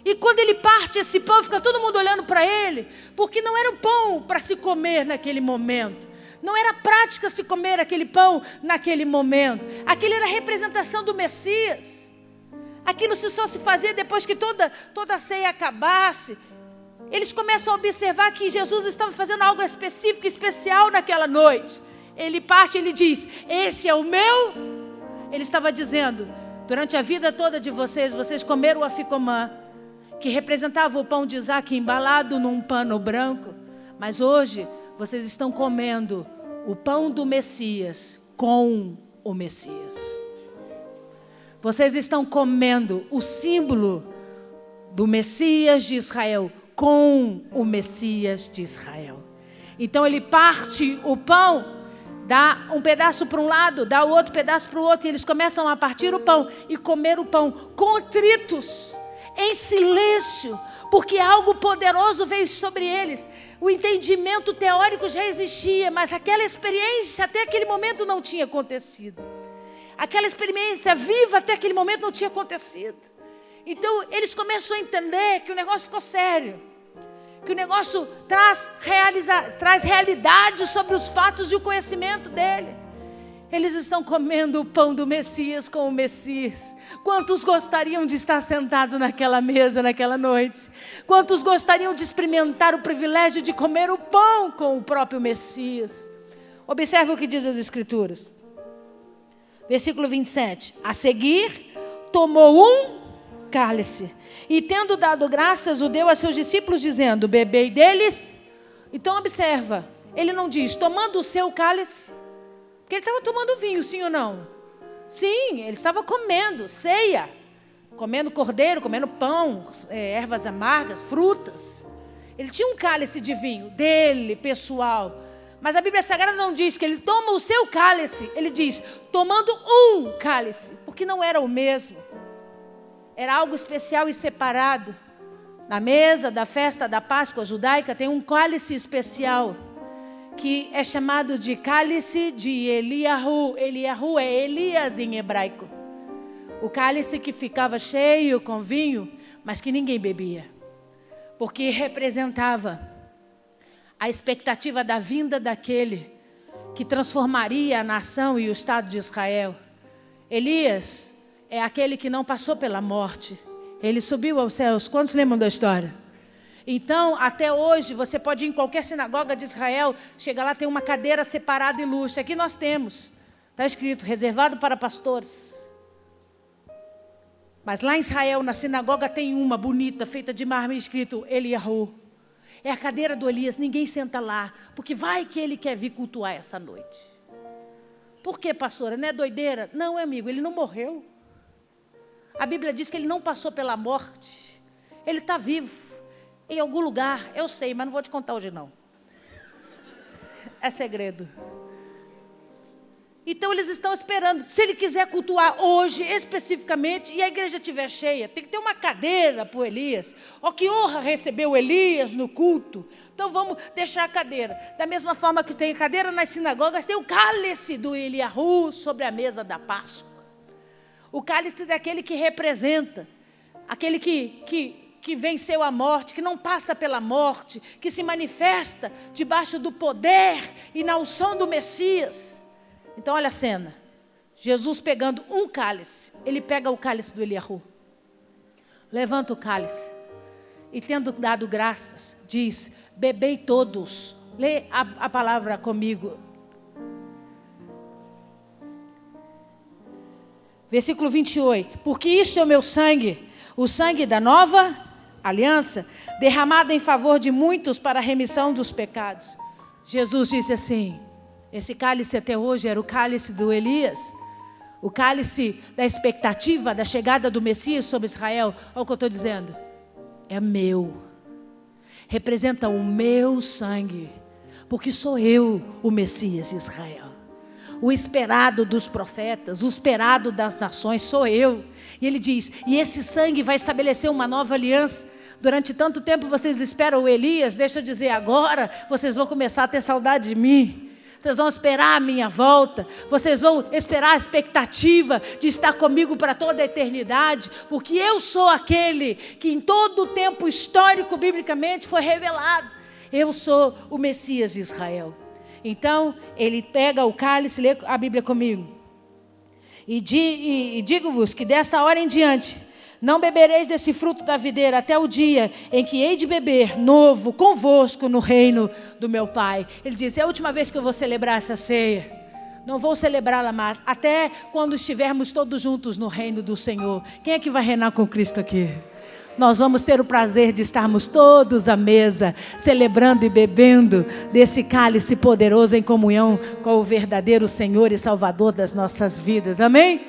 E quando ele parte esse pão, fica todo mundo olhando para ele, porque não era um pão para se comer naquele momento. Não era prática se comer aquele pão naquele momento. Aquele era a representação do Messias. Aquilo só se fazia depois que toda a ceia acabasse. Eles começam a observar que Jesus estava fazendo algo específico, especial naquela noite. Ele parte, ele diz, esse é o meu. Ele estava dizendo, durante a vida toda de vocês comeram o Afikoman, que representava o pão de Isaac embalado num pano branco. Mas hoje, vocês estão comendo o pão do Messias com o Messias. Vocês estão comendo o símbolo do Messias de Israel com o Messias de Israel. Então ele parte o pão, dá um pedaço para um lado, dá o outro pedaço para o outro, e eles começam a partir o pão e comer o pão contritos, em silêncio, porque algo poderoso veio sobre eles. O entendimento teórico já existia, mas aquela experiência até aquele momento não tinha acontecido. Aquela experiência viva até aquele momento não tinha acontecido. Então eles começam a entender que o negócio ficou sério. Que o negócio traz realidade sobre os fatos e o conhecimento dele. Eles estão comendo o pão do Messias com o Messias. Quantos gostariam de estar sentados naquela mesa, naquela noite? Quantos gostariam de experimentar o privilégio de comer o pão com o próprio Messias? Observe o que diz as Escrituras. Versículo 27. A seguir, tomou um cálice. E tendo dado graças, o deu a seus discípulos, dizendo, bebei deles. Então observa, ele não diz, tomando o seu cálice. Porque ele estava tomando vinho, sim ou não? Sim, ele estava comendo, ceia. Comendo cordeiro, comendo pão, ervas amargas, frutas. Ele tinha um cálice de vinho, dele, pessoal. Mas a Bíblia Sagrada não diz que ele toma o seu cálice. Ele diz, tomando um cálice. Porque não era o mesmo. Era algo especial e separado. Na mesa da festa da Páscoa judaica tem um cálice especial, que é chamado de cálice de Eliahu. Eliahu é Elias em hebraico. O cálice que ficava cheio com vinho, mas que ninguém bebia. Porque representava a expectativa da vinda daquele que transformaria a nação e o Estado de Israel. Elias é aquele que não passou pela morte. Ele subiu aos céus. Quantos lembram da história? Então, até hoje, você pode ir em qualquer sinagoga de Israel, chega lá, tem uma cadeira separada ilustre. Aqui nós temos, está escrito, reservado para pastores. Mas lá em Israel, na sinagoga, tem uma bonita, feita de mármore, escrito Eliyahu. É a cadeira do Elias, ninguém senta lá, porque vai que ele quer vir cultuar essa noite. Por quê, pastora? Não é doideira? Não, amigo, ele não morreu. A Bíblia diz que ele não passou pela morte. Ele está vivo, em algum lugar, eu sei, mas não vou te contar hoje não. É segredo. Então eles estão esperando, se ele quiser cultuar hoje, especificamente, e a igreja estiver cheia, tem que ter uma cadeira para o Elias. Ó, que honra receber o Elias no culto. Então vamos deixar a cadeira. Da mesma forma que tem cadeira nas sinagogas, tem o cálice do Eliyahu sobre a mesa da Páscoa. O cálice daquele que representa, aquele que venceu a morte, que não passa pela morte, que se manifesta debaixo do poder e na unção do Messias. Então olha a cena, Jesus pegando um cálice, ele pega o cálice do Eliyahu, levanta o cálice e tendo dado graças, diz, bebei todos, lê a palavra comigo. Versículo 28, porque isto é o meu sangue, o sangue da nova aliança, derramado em favor de muitos para a remissão dos pecados. Jesus disse assim, esse cálice até hoje era o cálice do Elias, o cálice da expectativa da chegada do Messias sobre Israel. Olha o que eu estou dizendo, é meu, representa o meu sangue, porque sou eu o Messias de Israel, o esperado dos profetas, o esperado das nações, sou eu. E ele diz, e esse sangue vai estabelecer uma nova aliança. Durante tanto tempo vocês esperam o Elias, deixa eu dizer agora, vocês vão começar a ter saudade de mim. Vocês vão esperar a minha volta, vocês vão esperar a expectativa de estar comigo para toda a eternidade, porque eu sou aquele que em todo o tempo histórico, biblicamente, foi revelado. Eu sou o Messias de Israel. Então, ele pega o cálice, lê a Bíblia comigo. E digo-vos que desta hora em diante, não bebereis desse fruto da videira até o dia em que hei de beber novo convosco no reino do meu Pai. Ele diz, é a última vez que eu vou celebrar essa ceia. Não vou celebrá-la mais, até quando estivermos todos juntos no reino do Senhor. Quem é que vai reinar com Cristo aqui? Nós vamos ter o prazer de estarmos todos à mesa, celebrando e bebendo desse cálice poderoso em comunhão com o verdadeiro Senhor e Salvador das nossas vidas. Amém?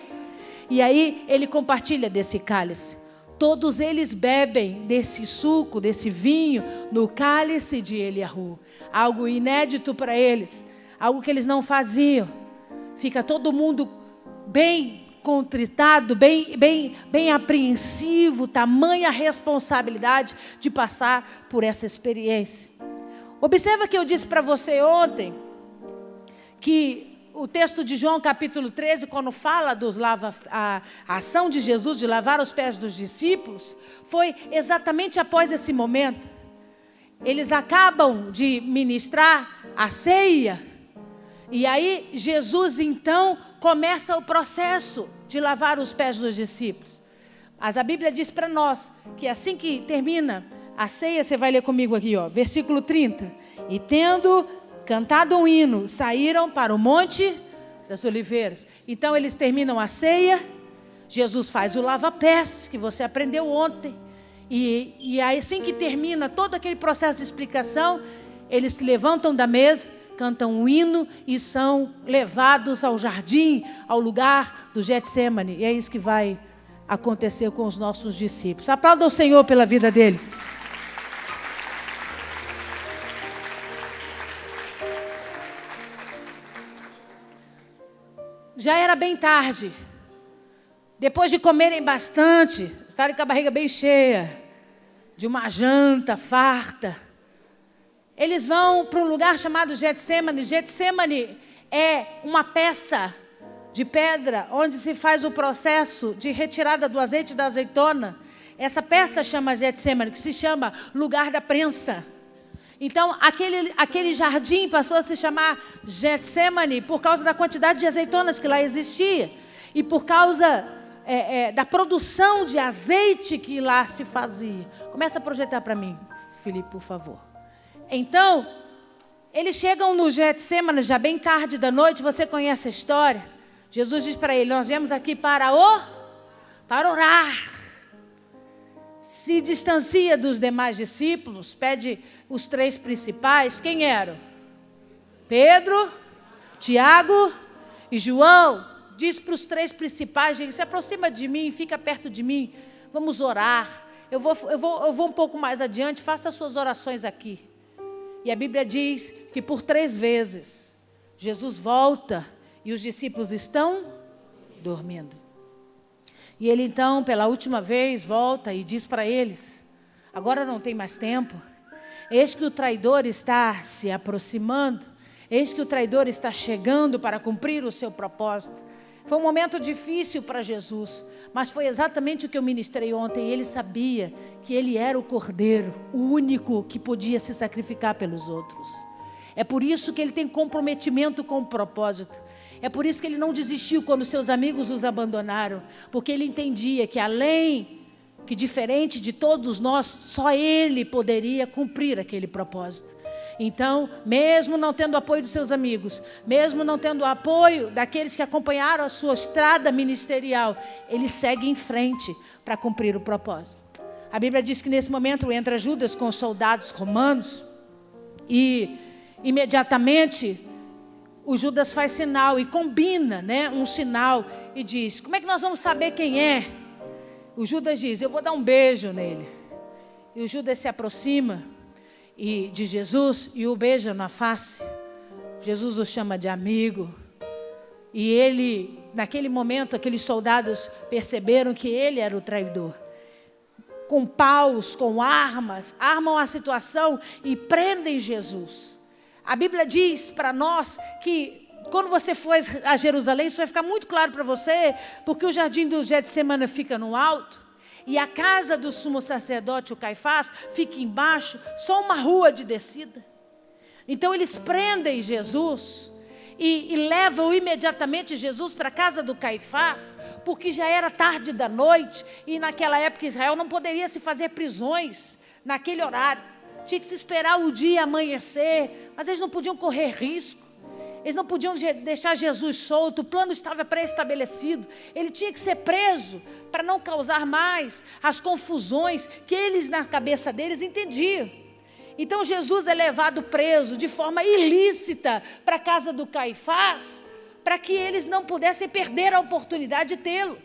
E aí ele compartilha desse cálice. Todos eles bebem desse suco, desse vinho, no cálice de Eliyahu. Algo inédito para eles, algo que eles não faziam. Fica todo mundo bem contritado, bem apreensivo, tamanha responsabilidade de passar por essa experiência. Observa que eu disse para você ontem, que o texto de João capítulo 13, quando fala a ação de Jesus de lavar os pés dos discípulos, foi exatamente após esse momento. Eles acabam de ministrar a ceia, e aí Jesus então começa o processo de lavar os pés dos discípulos. Mas a Bíblia diz para nós que assim que termina a ceia, você vai ler comigo aqui, ó, versículo 30. E tendo cantado um hino, saíram para o Monte das Oliveiras. Então eles terminam a ceia, Jesus faz o lava-pés, que você aprendeu ontem. E aí, assim que termina todo aquele processo de explicação, eles se levantam da mesa, cantam um hino e são levados ao jardim, ao lugar do Getsemane. E é isso que vai acontecer com os nossos discípulos. Aplauda o Senhor pela vida deles. Já era bem tarde. Depois de comerem bastante, estarem com a barriga bem cheia, de uma janta farta, eles vão para um lugar chamado Getsemane. Getsemane é uma peça de pedra onde se faz o processo de retirada do azeite da azeitona. Essa peça chama Getsemane, que se chama lugar da prensa. Então, aquele jardim passou a se chamar Getsemane por causa da quantidade de azeitonas que lá existia. E por causa da produção de azeite que lá se fazia. Começa a projetar para mim. Felipe, por favor. Então, eles chegam no Getsêmani, já bem tarde da noite, você conhece a história. Jesus diz para ele, nós viemos aqui para orar. Se distancia dos demais discípulos, pede os 3 principais. Quem eram? Pedro, Tiago e João. Diz para os 3 principais, gente, se aproxima de mim, fica perto de mim, vamos orar. Eu vou um pouco mais adiante, faça as suas orações aqui. E a Bíblia diz que por 3 vezes, Jesus volta e os discípulos estão dormindo. E ele então, pela última vez, volta e diz para eles, agora não tem mais tempo, eis que o traidor está se aproximando, eis que o traidor está chegando para cumprir o seu propósito. Foi um momento difícil para Jesus, mas foi exatamente o que eu ministrei ontem. Ele sabia que ele era o Cordeiro, o único que podia se sacrificar pelos outros. É por isso que ele tem comprometimento com o propósito. É por isso que ele não desistiu quando seus amigos os abandonaram, porque ele entendia que que diferente de todos nós, só ele poderia cumprir aquele propósito. Então, mesmo não tendo apoio dos seus amigos, mesmo não tendo apoio daqueles que acompanharam a sua estrada ministerial, ele segue em frente para cumprir o propósito. A Bíblia diz que nesse momento entra Judas com os soldados romanos e imediatamente o Judas faz sinal e combina, um sinal e diz, como é que nós vamos saber quem é? O Judas diz, eu vou dar um beijo nele. E o Judas se aproxima de Jesus e o beija na face. Jesus o chama de amigo. E ele, naquele momento, aqueles soldados perceberam que ele era o traidor. Com paus, com armas, armam a situação e prendem Jesus. A Bíblia diz para nós que quando você for a Jerusalém, isso vai ficar muito claro para você, porque o jardim do Getsemane fica no alto, e a casa do sumo sacerdote, o Caifás, fica embaixo, só uma rua de descida. Então eles prendem Jesus e levam imediatamente Jesus para a casa do Caifás, porque já era tarde da noite, e naquela época Israel não poderia se fazer prisões naquele horário. Tinha que se esperar o dia amanhecer, mas eles não podiam correr risco. Eles não podiam deixar Jesus solto, o plano estava pré-estabelecido. Ele tinha que ser preso para não causar mais as confusões que eles, na cabeça deles, entendiam. Então Jesus é levado preso de forma ilícita para a casa do Caifás, para que eles não pudessem perder a oportunidade de tê-lo.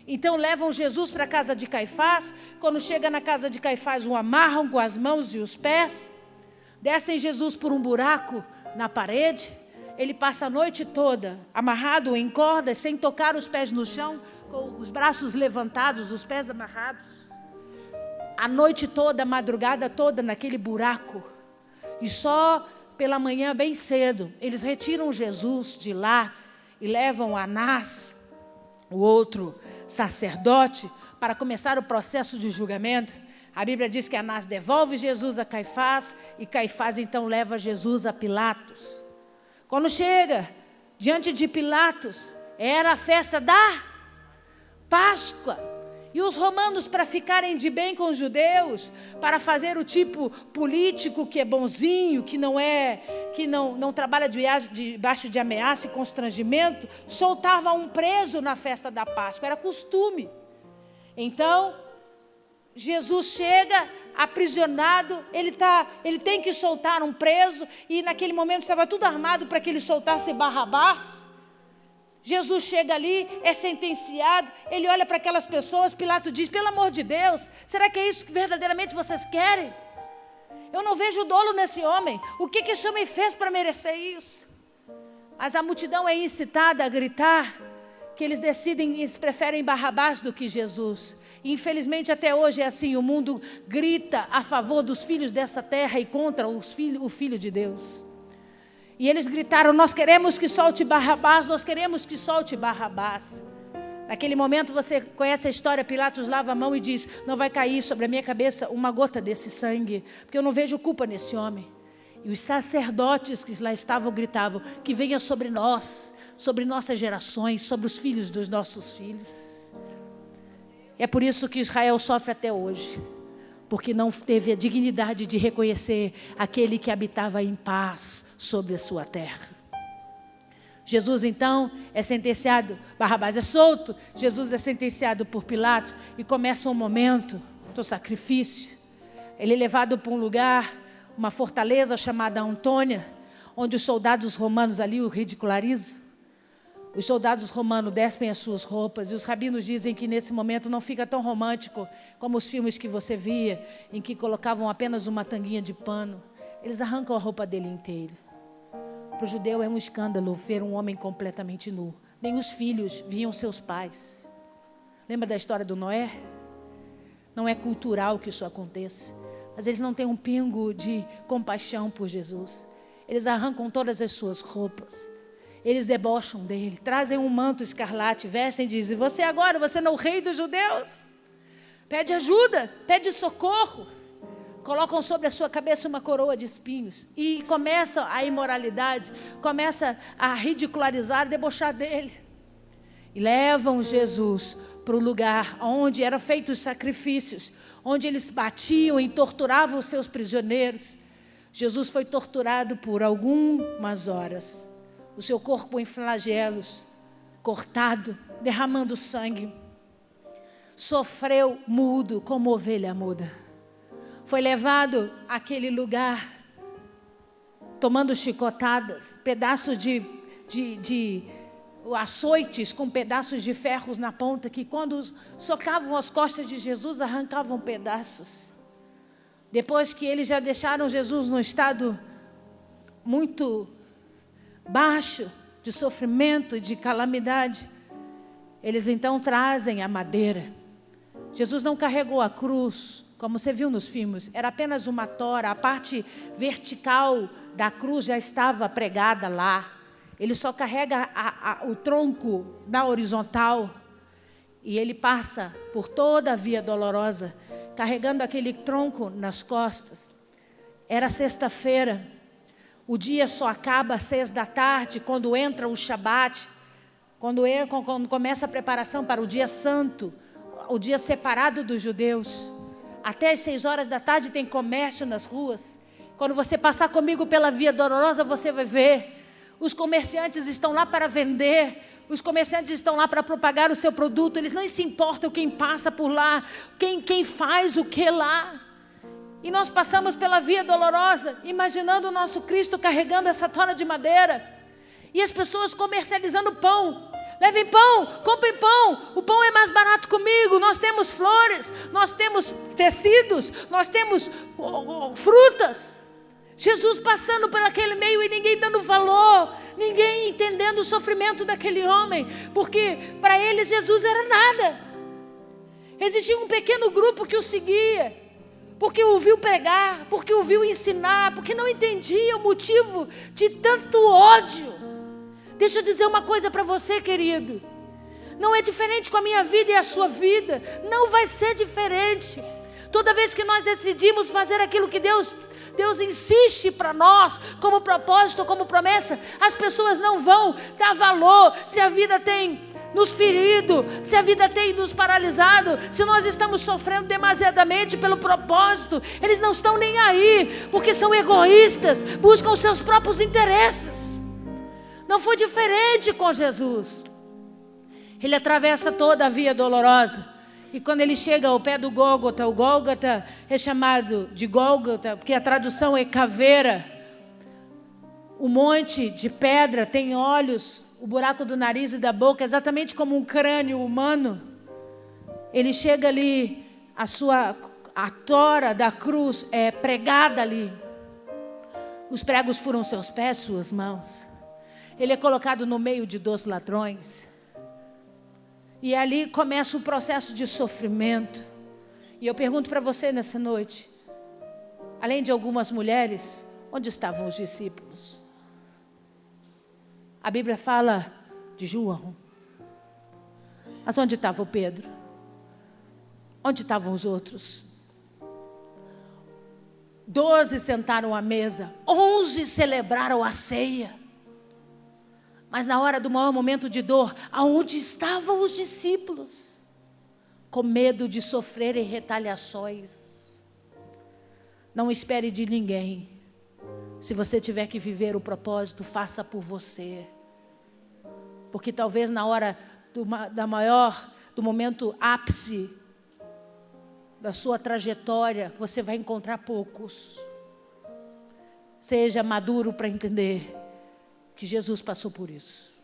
Então levam Jesus para a casa de Caifás. Quando chega na casa de Caifás, o amarram com as mãos e os pés, descem Jesus por um buraco na parede. Ele passa a noite toda amarrado em cordas, sem tocar os pés no chão, com os braços levantados, os pés amarrados. A noite toda, a madrugada toda naquele buraco. E só pela manhã, bem cedo, eles retiram Jesus de lá e levam Anás, o outro sacerdote, para começar o processo de julgamento. A Bíblia diz que Anás devolve Jesus a Caifás, e Caifás então leva Jesus a Pilatos. Quando chega diante de Pilatos, era a festa da Páscoa. E os romanos, para ficarem de bem com os judeus, para fazer o tipo político que é bonzinho, que não trabalha debaixo de ameaça e constrangimento, soltava um preso na festa da Páscoa, era costume. Então, Jesus chega aprisionado, ele tem que soltar um preso, e naquele momento estava tudo armado para que ele soltasse Barrabás. Jesus chega ali, é sentenciado, ele olha para aquelas pessoas, Pilatos diz, pelo amor de Deus, será que é isso que verdadeiramente vocês querem? Eu não vejo dolo nesse homem, o que esse homem fez para merecer isso? Mas a multidão é incitada a gritar, que eles decidem, eles preferem Barrabás do que Jesus. E infelizmente até hoje é assim, o mundo grita a favor dos filhos dessa terra e contra o Filho de Deus. E eles gritaram, nós queremos que solte Barrabás, nós queremos que solte Barrabás. Naquele momento você conhece a história, Pilatos lava a mão e diz, não vai cair sobre a minha cabeça uma gota desse sangue, porque eu não vejo culpa nesse homem. E os sacerdotes que lá estavam gritavam, que venha sobre nós, sobre nossas gerações, sobre os filhos dos nossos filhos. É por isso que Israel sofre até hoje, porque não teve a dignidade de reconhecer aquele que habitava em paz sobre a sua terra. Jesus então é sentenciado, Barrabás é solto, Jesus é sentenciado por Pilatos e começa um momento do sacrifício. Ele é levado para um lugar, uma fortaleza chamada Antônia, onde os soldados romanos ali o ridicularizam. Os soldados romanos despem as suas roupas e os rabinos dizem que nesse momento não fica tão romântico como os filmes que você via, em que colocavam apenas uma tanguinha de pano. Eles arrancam a roupa dele inteira. Para o judeu é um escândalo ver um homem completamente nu. Nem os filhos viam seus pais. Lembra da história do Noé? Não é cultural que isso aconteça, mas eles não têm um pingo de compaixão por Jesus. Eles arrancam todas as suas roupas. Eles debocham dele, trazem um manto escarlate, vestem e dizem: você agora, você não é o rei dos judeus? Pede ajuda, pede socorro. Colocam sobre a sua cabeça uma coroa de espinhos. E começa a imoralidade, começa a ridicularizar, debochar dele. E levam Jesus para o lugar onde eram feitos os sacrifícios, onde eles batiam e torturavam os seus prisioneiros. Jesus foi torturado por algumas horas. O seu corpo em flagelos, cortado, derramando sangue. Sofreu mudo como ovelha muda. Foi levado àquele lugar, tomando chicotadas, pedaços de açoites com pedaços de ferros na ponta, que quando socavam as costas de Jesus, arrancavam pedaços. Depois que eles já deixaram Jesus num estado muito baixo, de sofrimento e de calamidade, eles então trazem a madeira. Jesus não carregou a cruz, como você viu nos filmes, era apenas uma tora, a parte vertical da cruz já estava pregada lá. Ele só carrega o tronco na horizontal e ele passa por toda a via dolorosa, carregando aquele tronco nas costas. Era sexta-feira, o dia só acaba às 6 da tarde, quando entra o Shabat, quando começa a preparação para o dia santo, o dia separado dos judeus. Até às 6 horas da tarde tem comércio nas ruas. Quando você passar comigo pela via dolorosa, você vai ver. Os comerciantes estão lá para vender. Os comerciantes estão lá para propagar o seu produto. Eles não se importam quem passa por lá, quem faz o que lá. E nós passamos pela via dolorosa, imaginando o nosso Cristo carregando essa tora de madeira. E as pessoas comercializando pão. Levem pão, comprem pão, o pão é mais barato comigo. Nós temos flores, nós temos tecidos, nós temos frutas. Jesus passando por aquele meio e ninguém dando valor, ninguém entendendo o sofrimento daquele homem, porque para eles Jesus era nada. Existia um pequeno grupo que o seguia, porque o viu pregar, porque o viu ensinar, porque não entendia o motivo de tanto ódio. Deixa eu dizer uma coisa para você, querido. Não é diferente com a minha vida e a sua vida. Não vai ser diferente. Toda vez que nós decidimos fazer aquilo que Deus insiste para nós, como propósito, como promessa, as pessoas não vão dar valor se a vida tem nos ferido, se a vida tem nos paralisado, se nós estamos sofrendo demasiadamente pelo propósito. Eles não estão nem aí, porque são egoístas, buscam os seus próprios interesses. Não foi diferente com Jesus. Ele atravessa toda a via dolorosa. E quando ele chega ao pé do Gólgota, o Gólgota é chamado de Gólgota, porque a tradução é caveira. O monte de pedra tem olhos, o buraco do nariz e da boca, exatamente como um crânio humano. Ele chega ali, a tora da cruz é pregada ali. Os pregos furam seus pés, suas mãos. Ele é colocado no meio de 2 ladrões. E ali começa o processo de sofrimento. E eu pergunto para você nessa noite, além de algumas mulheres, onde estavam os discípulos? A Bíblia fala de João. Mas onde estava o Pedro? Onde estavam os outros? 12 sentaram à mesa, 11 celebraram a ceia. Mas na hora do maior momento de dor, aonde estavam os discípulos? Com medo de sofrerem retaliações. Não espere de ninguém. Se você tiver que viver o propósito, faça por você. Porque talvez na hora do momento ápice da sua trajetória, você vai encontrar poucos. Seja maduro para entender que Jesus passou por isso.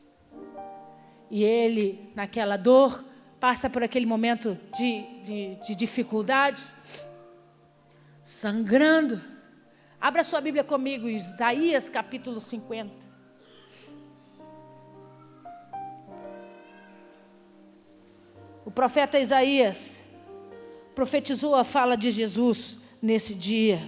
E Ele, naquela dor, passa por aquele momento de dificuldade, sangrando. Abra sua Bíblia comigo, Isaías capítulo 50. O profeta Isaías profetizou a fala de Jesus nesse dia.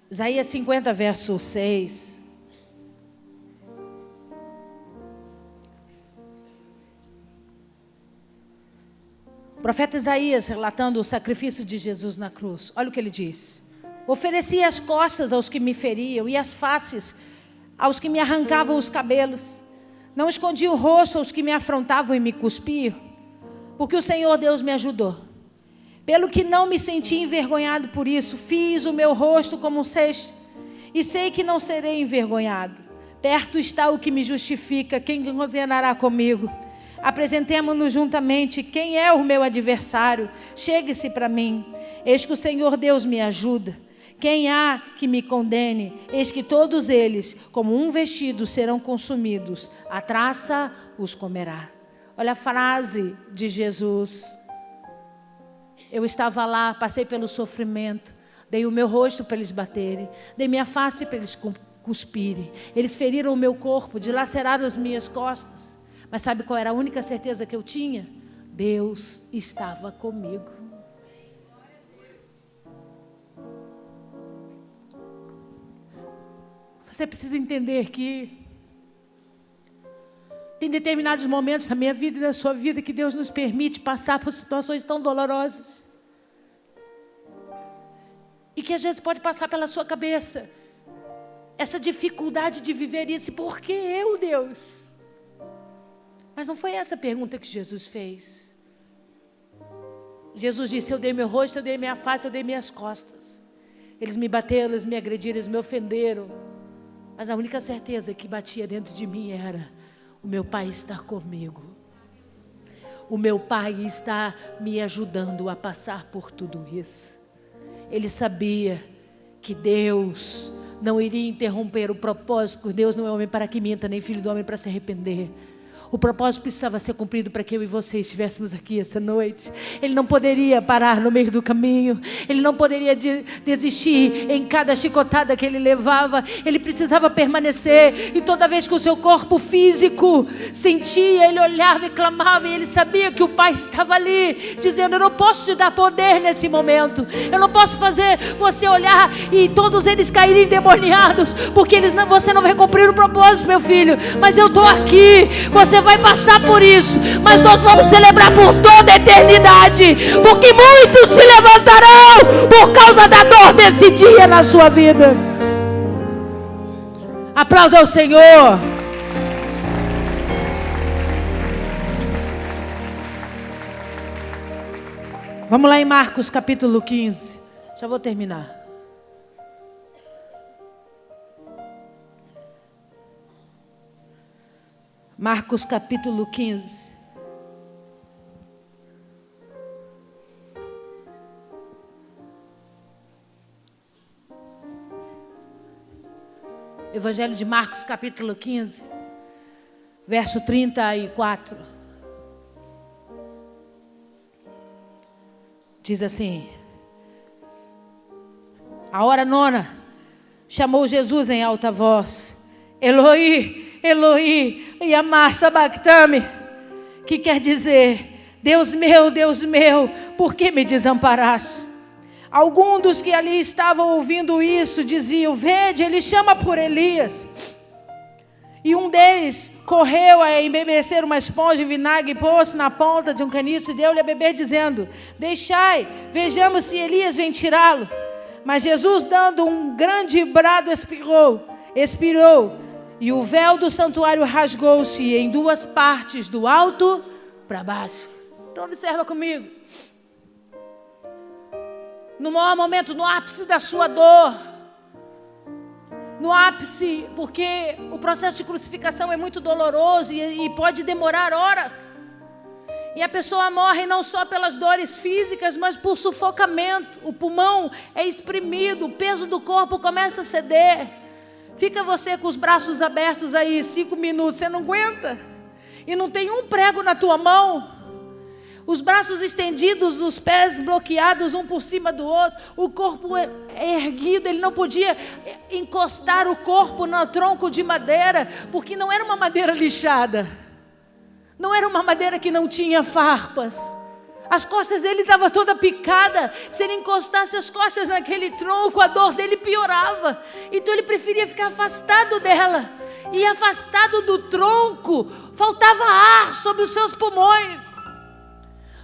Isaías 50, verso 6. O profeta Isaías, relatando o sacrifício de Jesus na cruz, olha o que ele diz: ofereci as costas aos que me feriam e as faces aos que me arrancavam os cabelos. Não escondi o rosto aos que me afrontavam e me cuspiam, porque o Senhor Deus me ajudou. Pelo que não me senti envergonhado por isso, fiz o meu rosto como um cesto, e sei que não serei envergonhado. Perto está o que me justifica, quem condenará comigo? Apresentemo-nos juntamente, quem é o meu adversário? Chegue-se para mim. Eis que o Senhor Deus me ajuda. Quem há que me condene? Eis que todos eles, como um vestido, serão consumidos. A traça os comerá. Olha a frase de Jesus. Eu estava lá, passei pelo sofrimento, dei o meu rosto para eles baterem, dei minha face para eles cuspirem. Eles feriram o meu corpo, dilaceraram as minhas costas. Mas sabe qual era a única certeza que eu tinha? Deus estava comigo. Você precisa entender que tem determinados momentos da minha vida e da sua vida que Deus nos permite passar por situações tão dolorosas. E que às vezes pode passar pela sua cabeça essa dificuldade de viver isso. Por que eu, Deus? Mas não foi essa a pergunta que Jesus fez. Jesus disse: eu dei meu rosto, eu dei minha face, eu dei minhas costas. Eles me bateram, eles me agrediram, eles me ofenderam. Mas a única certeza que batia dentro de mim era: o meu Pai está comigo. O meu Pai está me ajudando a passar por tudo isso. Ele sabia que Deus não iria interromper o propósito, porque Deus não é homem para que minta, nem filho do homem para se arrepender. O propósito precisava ser cumprido para que eu e você estivéssemos aqui essa noite. Ele não poderia parar no meio do caminho. Ele não poderia desistir em cada chicotada que ele levava. Ele precisava permanecer. E toda vez que o seu corpo físico sentia, ele olhava e clamava. E ele sabia que o Pai estava ali, dizendo: eu não posso te dar poder nesse momento. Eu não posso fazer você olhar e todos eles caírem endemoniados, porque você não vai cumprir o propósito, meu filho. Mas eu estou aqui. Você vai passar por isso, mas nós vamos celebrar por toda a eternidade, porque muitos se levantarão por causa da dor desse dia na sua vida. Aplauda ao Senhor. Vamos lá em Marcos capítulo 15. Já vou terminar. Marcos capítulo 15. Evangelho de Marcos capítulo 15, verso 34. Diz assim: a hora nona, chamou Jesus em alta voz: Eloi, Eloi, yamá sabactame, que quer dizer: Deus meu, por que me desamparaste? Alguns dos que ali estavam ouvindo isso diziam: vede, ele chama por Elias. E um deles correu a embebecer uma esponja de vinagre e pôs na ponta de um caniço e deu-lhe a beber, dizendo: deixai, vejamos se Elias vem tirá-lo. Mas Jesus, dando um grande brado, expirou, e o véu do santuário rasgou-se em duas partes, do alto para baixo. Então observa comigo. No maior momento, no ápice da sua dor, no ápice, porque o processo de crucificação é muito doloroso e pode demorar horas. E a pessoa morre não só pelas dores físicas, mas por sufocamento. O pulmão é exprimido, o peso do corpo começa a ceder. Fica você com os braços abertos aí 5 minutos, você não aguenta. E não tem um prego na tua mão. Os braços estendidos, os pés bloqueados um por cima do outro. O corpo é erguido, ele não podia encostar o corpo no tronco de madeira, porque não era uma madeira lixada. Não era uma madeira que não tinha farpas. As costas dele estavam toda picada. Se ele encostasse as costas naquele tronco, a dor dele piorava. Então ele preferia ficar afastado dela. E afastado do tronco, faltava ar sobre os seus pulmões.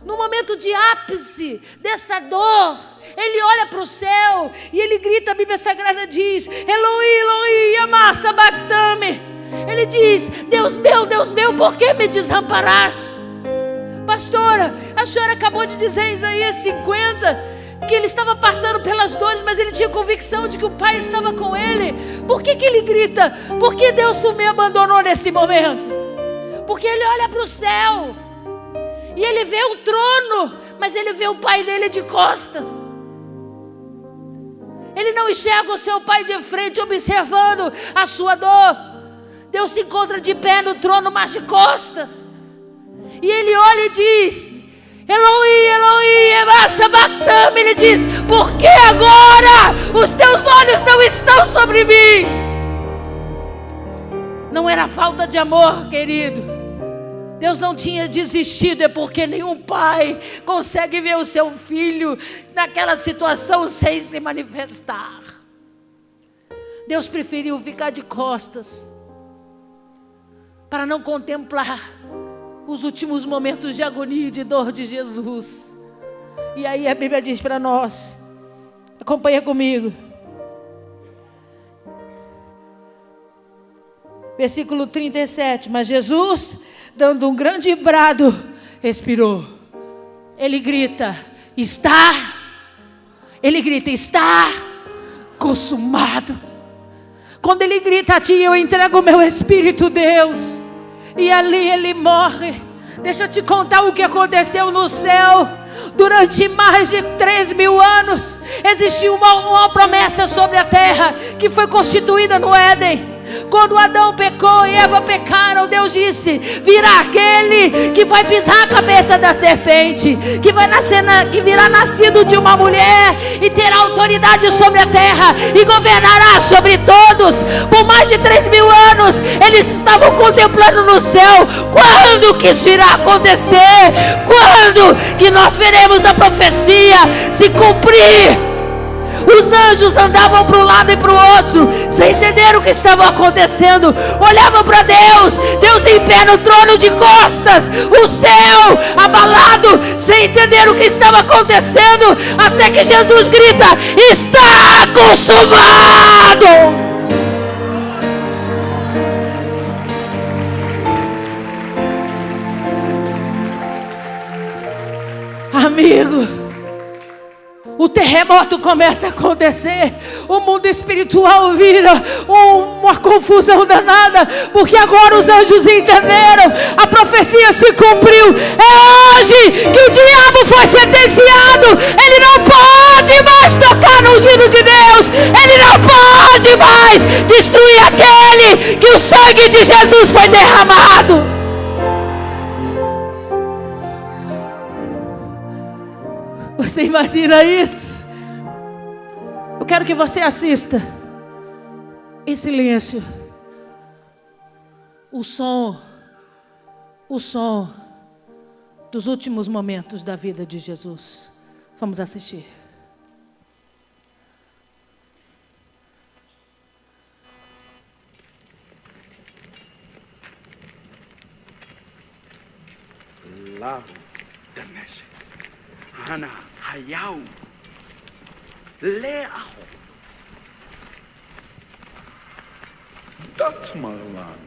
No momento de ápice dessa dor, ele olha para o céu e ele grita, a Bíblia Sagrada diz: Eloi, Eloi, lama sabachthani. Ele diz: Deus meu, por que me desamparaste? Pastora, a senhora acabou de dizer em Isaías 50 que ele estava passando pelas dores, mas ele tinha convicção de que o Pai estava com ele. Por que ele grita? Por que Deus me abandonou nesse momento? Porque ele olha para o céu e ele vê o trono, mas ele vê o Pai dele de costas. Ele não enxerga o seu Pai de frente, observando a sua dor. Deus se encontra de pé no trono, mas de costas. E ele olha e diz: Eloi, Eloi, lama sabachthani. Ele diz: por que agora os teus olhos não estão sobre mim? Não era falta de amor, querido. Deus não tinha desistido. É porque nenhum pai consegue ver o seu filho naquela situação sem se manifestar. Deus preferiu ficar de costas para não contemplar os últimos momentos de agonia e de dor de Jesus. E aí a Bíblia diz para nós, acompanha comigo, versículo 37. Mas Jesus, dando um grande brado, expirou. Ele grita: está consumado. Quando ele grita: a ti eu entrego o meu espírito, Deus, e ali ele morre. Deixa eu te contar o que aconteceu no céu. Durante mais de 3.000 anos existiu uma promessa sobre a terra, que foi constituída no Éden. Quando Adão pecou e Eva pecaram, Deus disse: virá aquele que vai pisar a cabeça da serpente, que virá nascido de uma mulher e terá autoridade sobre a terra e governará sobre todos. Por mais de 3.000 anos eles estavam contemplando no céu quando que isso irá acontecer, quando que nós veremos a profecia se cumprir. Os anjos andavam para um lado e para o outro, sem entender o que estava acontecendo. Olhavam para Deus, Deus em pé no trono de costas, o céu abalado, sem entender o que estava acontecendo, até que Jesus grita: está consumado. Amigo, o terremoto começa a acontecer. O mundo espiritual vira uma confusão danada, porque agora os anjos entenderam. A profecia se cumpriu. É hoje que o diabo foi sentenciado. Ele não pode mais tocar no ungido de Deus. Ele não pode mais destruir aquele que o sangue de Jesus foi derramado. Você imagina isso? Eu quero que você assista em silêncio o som dos últimos momentos da vida de Jesus. Vamos assistir. Lago Damesh Hana Hayau לאהוב. דת מרלן,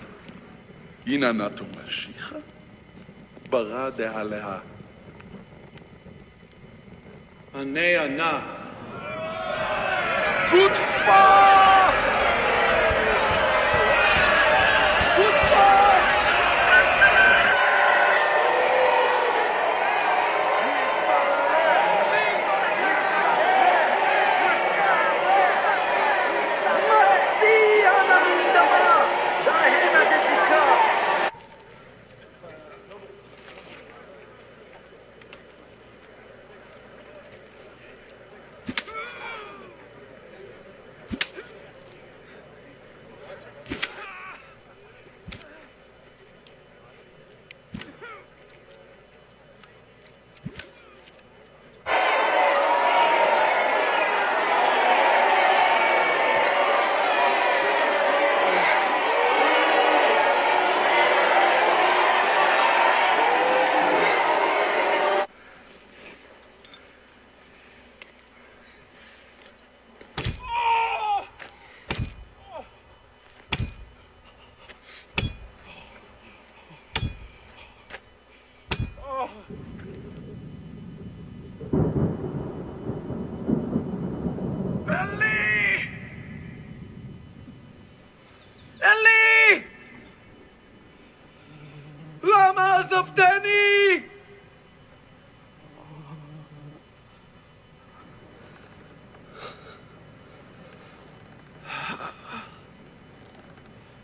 הנה נתו משיחה, ברא דהלאה. ענה ענה. גוטפה! למה עזבתני?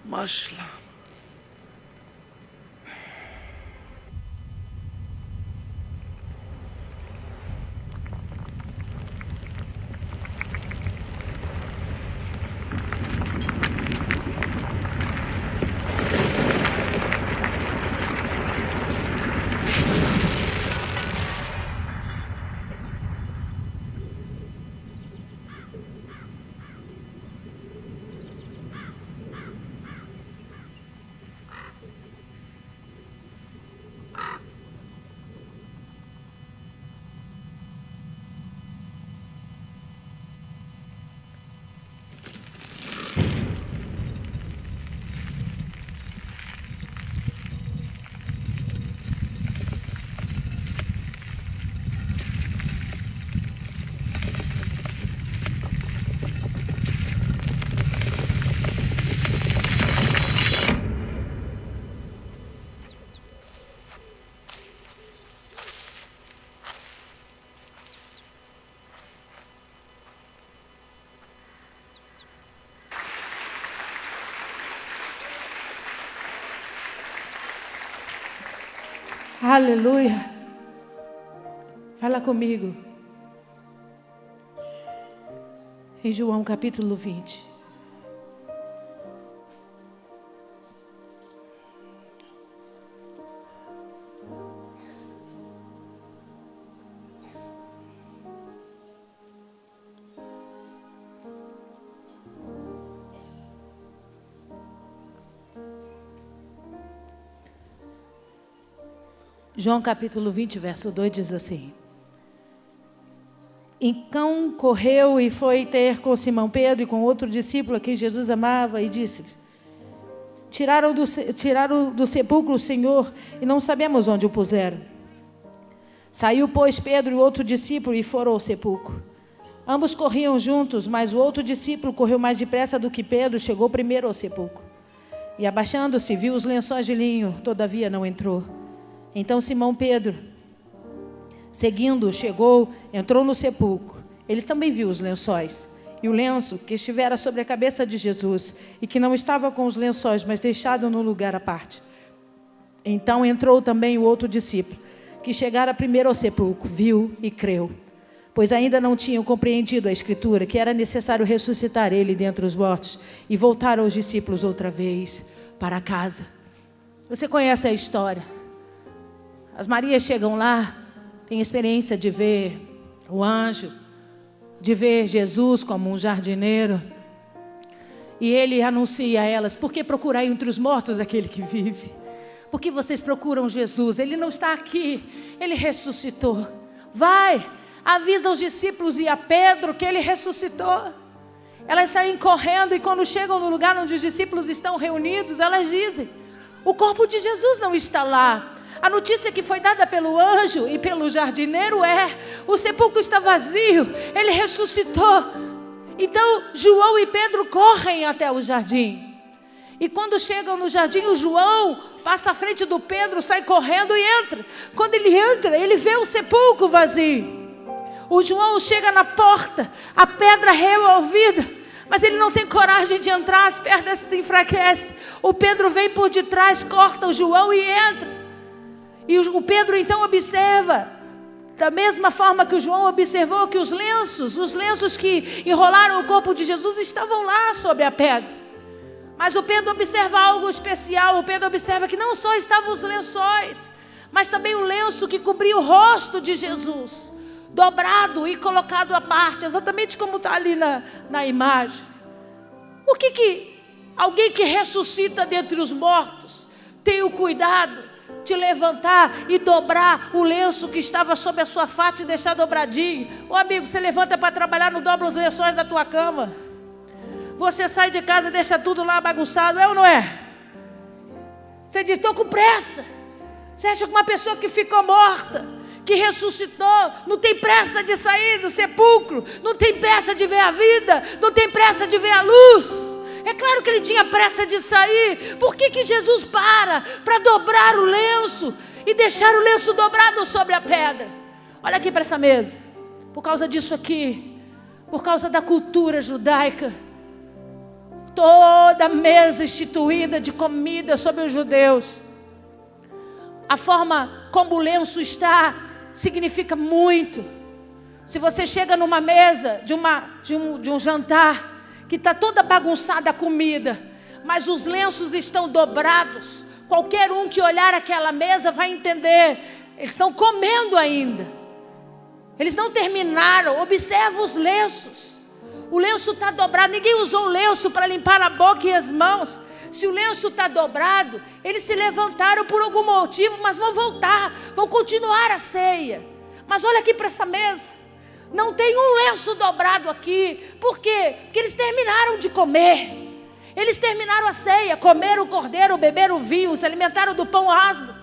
מה שלום? Aleluia. Fala comigo. Em João capítulo 20. João capítulo 20, verso 2 diz assim: Então correu e foi ter com Simão Pedro e com outro discípulo a quem Jesus amava e disse: Tiraram do sepulcro o Senhor e não sabemos onde o puseram. Saiu, pois, Pedro e outro discípulo e foram ao sepulcro. Ambos corriam juntos, mas o outro discípulo correu mais depressa do que Pedro, chegou primeiro ao sepulcro. E abaixando-se, viu os lençóis de linho, todavia não entrou. Então Simão Pedro, seguindo, chegou, entrou no sepulcro. Ele também viu os lençóis e o lenço que estivera sobre a cabeça de Jesus e que não estava com os lençóis, mas deixado no lugar à parte. Então entrou também o outro discípulo, que chegara primeiro ao sepulcro, viu e creu, pois ainda não tinham compreendido a Escritura, que era necessário ressuscitar ele dentre os mortos e voltar aos discípulos outra vez para casa. Você conhece a história? As Marias chegam lá, têm experiência de ver o anjo, de ver Jesus como um jardineiro. E ele anuncia a elas: por que procurar entre os mortos aquele que vive? Por que vocês procuram Jesus? Ele não está aqui, ele ressuscitou. Vai, avisa os discípulos e a Pedro que ele ressuscitou. Elas saem correndo e quando chegam no lugar onde os discípulos estão reunidos, elas dizem: o corpo de Jesus não está lá. A notícia que foi dada pelo anjo e pelo jardineiro é: o sepulcro está vazio, ele ressuscitou. Então João e Pedro correm até o jardim. E quando chegam no jardim, o João passa à frente do Pedro, sai correndo e entra. Quando ele entra, ele vê o sepulcro vazio. O João chega na porta, a pedra removida, mas ele não tem coragem de entrar, as pernas se enfraquecem. O Pedro vem por detrás, corta o João e entra. E o Pedro então observa, da mesma forma que o João observou, que os lenços que enrolaram o corpo de Jesus estavam lá sobre a pedra. Mas o Pedro observa algo especial. O Pedro observa que não só estavam os lençóis, mas também o lenço que cobria o rosto de Jesus, dobrado e colocado à parte, exatamente como está ali na imagem. Por que alguém que ressuscita dentre os mortos tem o cuidado de levantar e dobrar o lenço que estava sobre a sua face e deixar dobradinho? Ô amigo, você levanta para trabalhar, não dobra os lençóis da tua cama. Você sai de casa e deixa tudo lá bagunçado, é ou não é? Você diz: estou com pressa. Você acha que uma pessoa que ficou morta, que ressuscitou, não tem pressa de sair do sepulcro, não tem pressa de ver a vida, não tem pressa de ver a luz? É claro que ele tinha pressa de sair. Por que Jesus para dobrar o lenço e deixar o lenço dobrado sobre a pedra? Olha aqui para essa mesa. Por causa disso aqui, por causa da cultura judaica, toda mesa instituída de comida sobre os judeus, a forma como o lenço está significa muito. Se você chega numa mesa de um jantar que está toda bagunçada a comida, mas os lenços estão dobrados, qualquer um que olhar aquela mesa vai entender: eles estão comendo ainda, eles não terminaram. Observa os lenços. O lenço está dobrado. Ninguém usou o lenço para limpar a boca e as mãos. Se o lenço está dobrado, eles se levantaram por algum motivo, mas vão voltar, vão continuar a ceia. Mas olha aqui para essa mesa, não tem um lenço dobrado aqui. Por quê? Porque eles terminaram de comer. Eles terminaram a ceia, comeram o cordeiro, beberam o vinho, se alimentaram do pão asmo,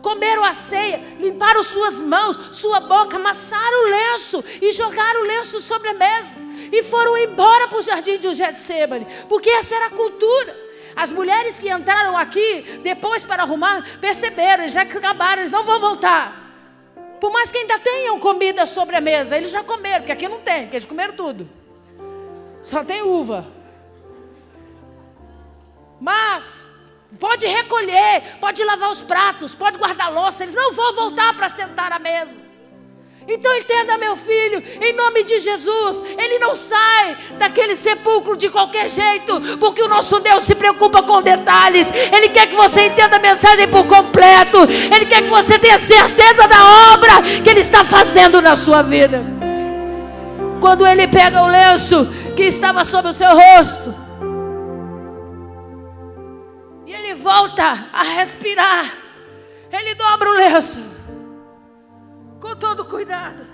comeram a ceia, limparam suas mãos, sua boca, amassaram o lenço e jogaram o lenço sobre a mesa e foram embora para o jardim de Getsemane, porque essa era a cultura. As mulheres que entraram aqui depois para arrumar, perceberam, eles já acabaram, eles não vão voltar. Por mais que ainda tenham comida sobre a mesa, eles já comeram, porque aqui não tem, porque eles comeram tudo. Só tem uva. Mas pode recolher, pode lavar os pratos, pode guardar louça, eles não vão voltar para sentar à mesa. Então entenda, meu filho, em nome de Jesus, ele não sai daquele sepulcro de qualquer jeito, porque o nosso Deus se preocupa com detalhes. Ele quer que você entenda a mensagem por completo. Ele quer que você tenha certeza da obra que ele está fazendo na sua vida. Quando ele pega o lenço que estava sobre o seu rosto e ele volta a respirar, ele dobra o lenço com todo cuidado.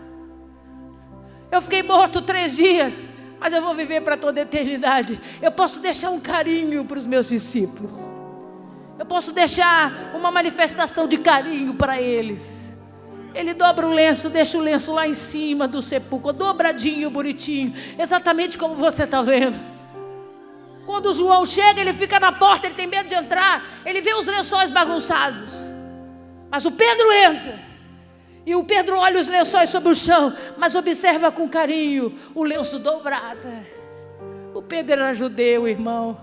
Eu fiquei morto 3 dias, mas eu vou viver para toda a eternidade. Eu posso deixar um carinho para os meus discípulos. Eu posso deixar uma manifestação de carinho para eles. Ele dobra o lenço, deixa o lenço lá em cima do sepulcro, dobradinho, bonitinho, exatamente como você está vendo. Quando o João chega, ele fica na porta, ele tem medo de entrar, ele vê os lençóis bagunçados. Mas o Pedro entra. E o Pedro olha os lençóis sobre o chão, mas observa com carinho o lenço dobrado. O Pedro era judeu, irmão.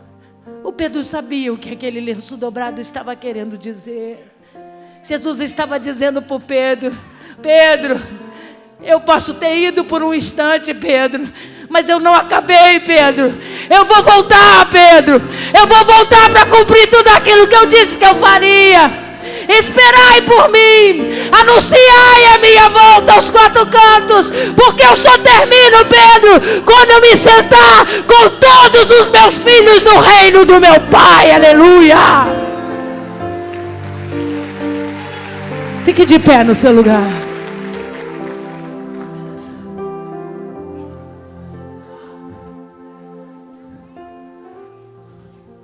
O Pedro sabia o que aquele lenço dobrado estava querendo dizer. Jesus estava dizendo para o Pedro: Pedro, eu posso ter ido por um instante, Pedro, mas eu não acabei, Pedro. Eu vou voltar, Pedro. Eu vou voltar para cumprir tudo aquilo que eu disse que eu faria. Esperai por mim, anunciai a minha volta aos 4 cantos, porque eu só termino, Pedro, quando eu me sentar com todos os meus filhos no reino do meu Pai. Aleluia. Fique de pé no seu lugar.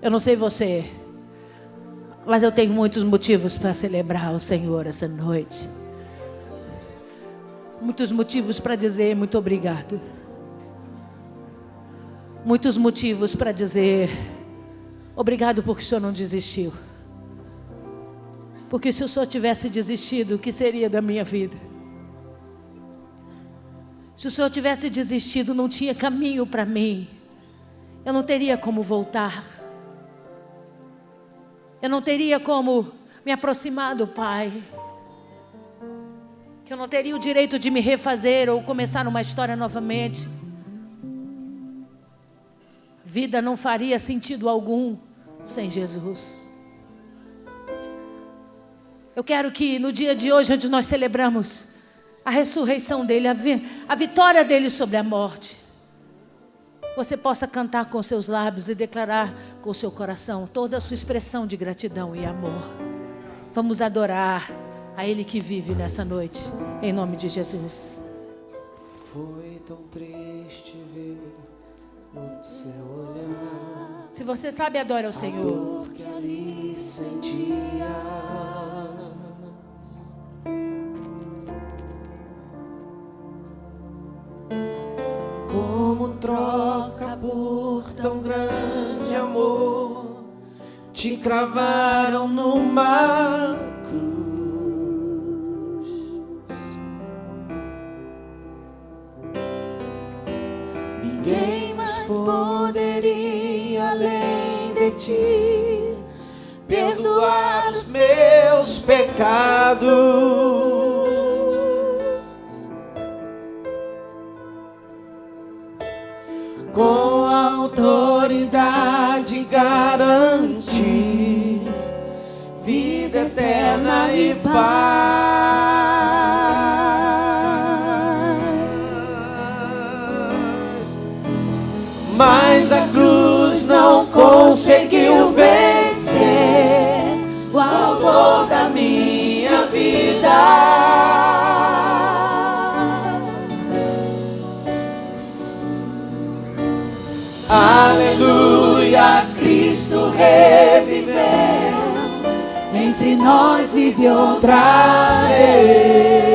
Eu não sei você, mas eu tenho muitos motivos para celebrar o Senhor essa noite. Muitos motivos para dizer muito obrigado. Muitos motivos para dizer obrigado porque o Senhor não desistiu. Porque se o Senhor tivesse desistido, o que seria da minha vida? Se o Senhor tivesse desistido, não tinha caminho para mim. Eu não teria como voltar. Eu não teria como me aproximar do Pai. Que eu não teria o direito de me refazer ou começar uma história novamente. Vida não faria sentido algum sem Jesus. Eu quero que no dia de hoje, onde nós celebramos a ressurreição dele, a vitória dele sobre a morte, você possa cantar com seus lábios e declarar com o seu coração toda a sua expressão de gratidão e amor. Vamos adorar a Ele que vive nessa noite, em nome de Jesus. Foi tão triste ver o seu olhar, Se você sabe, adore ao a Senhor. dor que ali sentia. Como troca por tão grande amor, te cravaram numa cruz. Ninguém mais poderia além de ti perdoar os meus pecados. Com autoridade garantir vida eterna e paz. Mas a cruz não conseguiu vencer o autor da minha vida. Aleluia, Cristo reviveu, entre nós vive outra vez.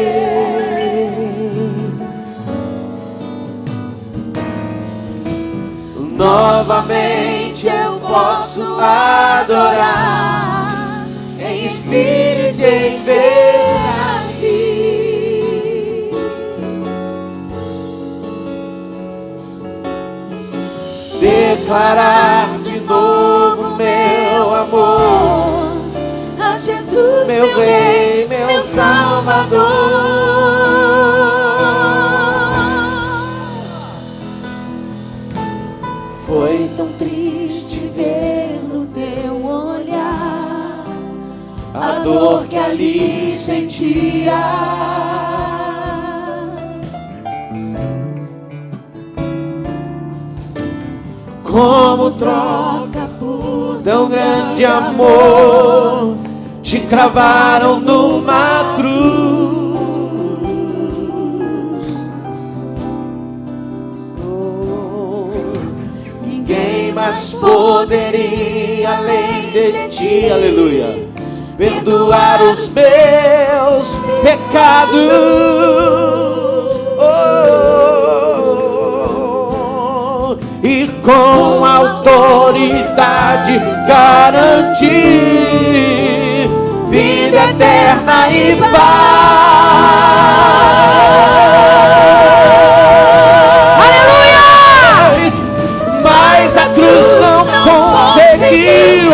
Novamente eu posso adorar em espírito e em verdade. Declarar de novo meu amor a Jesus, meu Rei, meu Salvador. Foi tão triste ver no teu olhar a dor que ali sentia. Como troca por tão grande amor, te cravaram numa cruz. Oh, ninguém mais poderia além de ti, aleluia, perdoar os meus pecados. E com autoridade garantir vida eterna e paz. Aleluia! Mas a cruz não conseguiu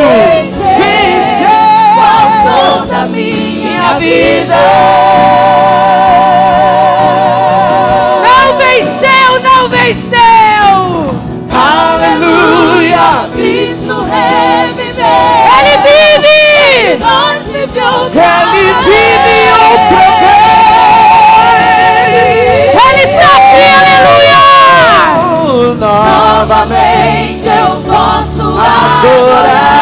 vencer o autor da minha vida. Não venceu, não venceu! Aleluia! Cristo reviveu. Ele vive! Nós vive outra Ele vive outra vez! Ele está aqui, aleluia! Novamente eu posso adorar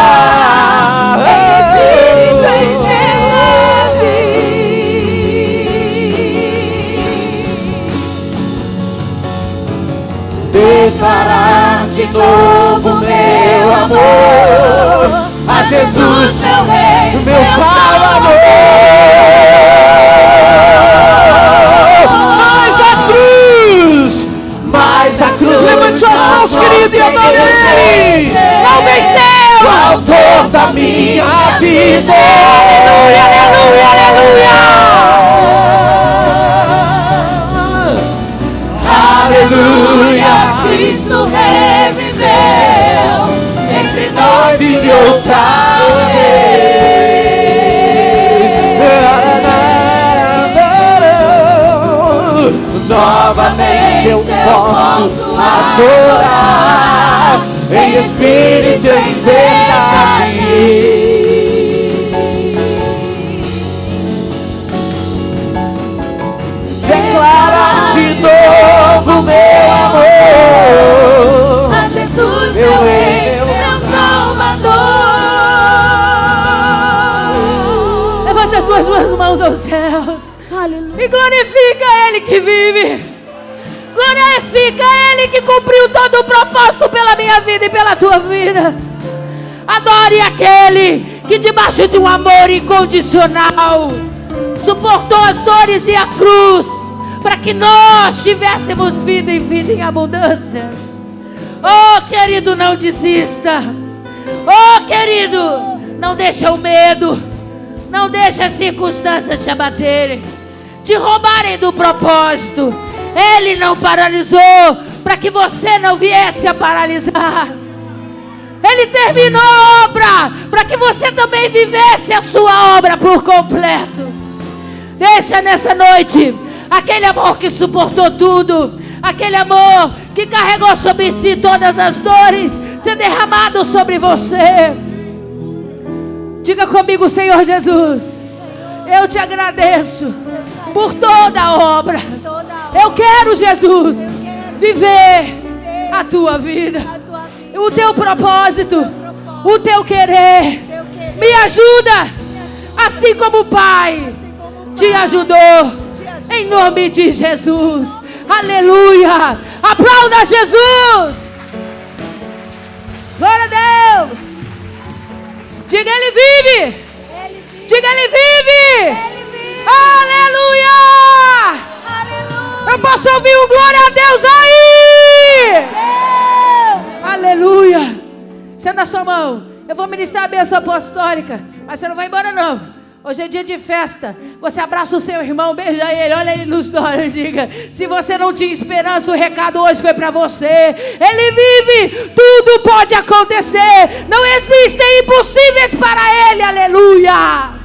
em espírito e em verdade. declarar de novo meu amor a Jesus, meu Rei, meu Salvador. Mas a cruz, levante suas mãos, querido, e adore Ele. Não venceu. O autor da minha vida. Aleluia, aleluia, Aleluia. Cristo reviveu entre nós Vive outra vez. Novamente eu posso adorar em espírito e em verdade. Declarar de novo meu amor a Jesus, meu meu Rei, Rei, meu meu Salvador. Levanta as tuas mãos aos céus. Aleluia. E glorifica Ele que vive. Glorifica Ele que cumpriu todo o propósito pela minha vida e pela tua vida. Adore aquele que debaixo de um amor incondicional suportou as dores e a cruz para que nós tivéssemos vida e vida em abundância. Oh, querido, não desista. Oh, querido, não deixa o medo, não deixa as circunstâncias te abaterem, te roubarem do propósito. Ele não paralisou para que você não viesse a paralisar. Ele terminou a obra para que você também vivesse a sua obra por completo. Deixa nessa noite aquele amor que suportou tudo, aquele amor que carregou sobre si todas as dores, ser derramado sobre você. Diga comigo: Senhor Jesus, eu te agradeço por toda a obra. Eu quero, Jesus, viver a tua vida, o teu propósito, o teu querer. Me ajuda, assim como o Pai te ajudou, em nome de Jesus. Aleluia. Aplauda Jesus. Glória a Deus. Diga: Ele vive. Diga: Ele vive. Aleluia. Eu posso ouvir um glória a Deus aí. Aleluia. Senta a sua mão. Eu vou ministrar a bênção apostólica, mas você não vai embora não. Hoje é dia de festa. Você abraça o seu irmão, beija ele, olha ele nos olhos e diga: se você não tinha esperança, o recado hoje foi para você. Ele vive, tudo pode acontecer. Não existem impossíveis para Ele. Aleluia.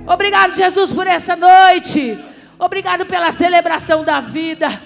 Obrigado, Jesus, por essa noite. Obrigado pela celebração da vida.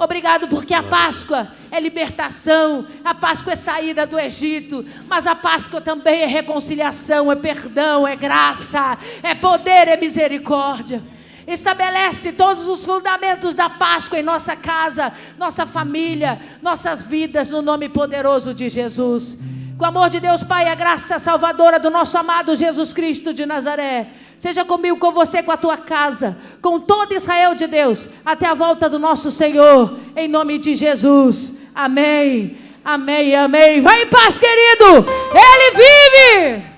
Obrigado porque a Páscoa é libertação, a Páscoa é saída do Egito, mas a Páscoa também é reconciliação, é perdão, é graça, é poder, é misericórdia. Estabelece todos os fundamentos da Páscoa em nossa casa, nossa família, nossas vidas, no nome poderoso de Jesus. Com o amor de Deus Pai, a graça salvadora do nosso amado Jesus Cristo de Nazaré seja comigo, com você, com a tua casa, com todo Israel de Deus, até a volta do nosso Senhor, em nome de Jesus. Amém, amém, amém. Vai em paz, querido. Ele vive.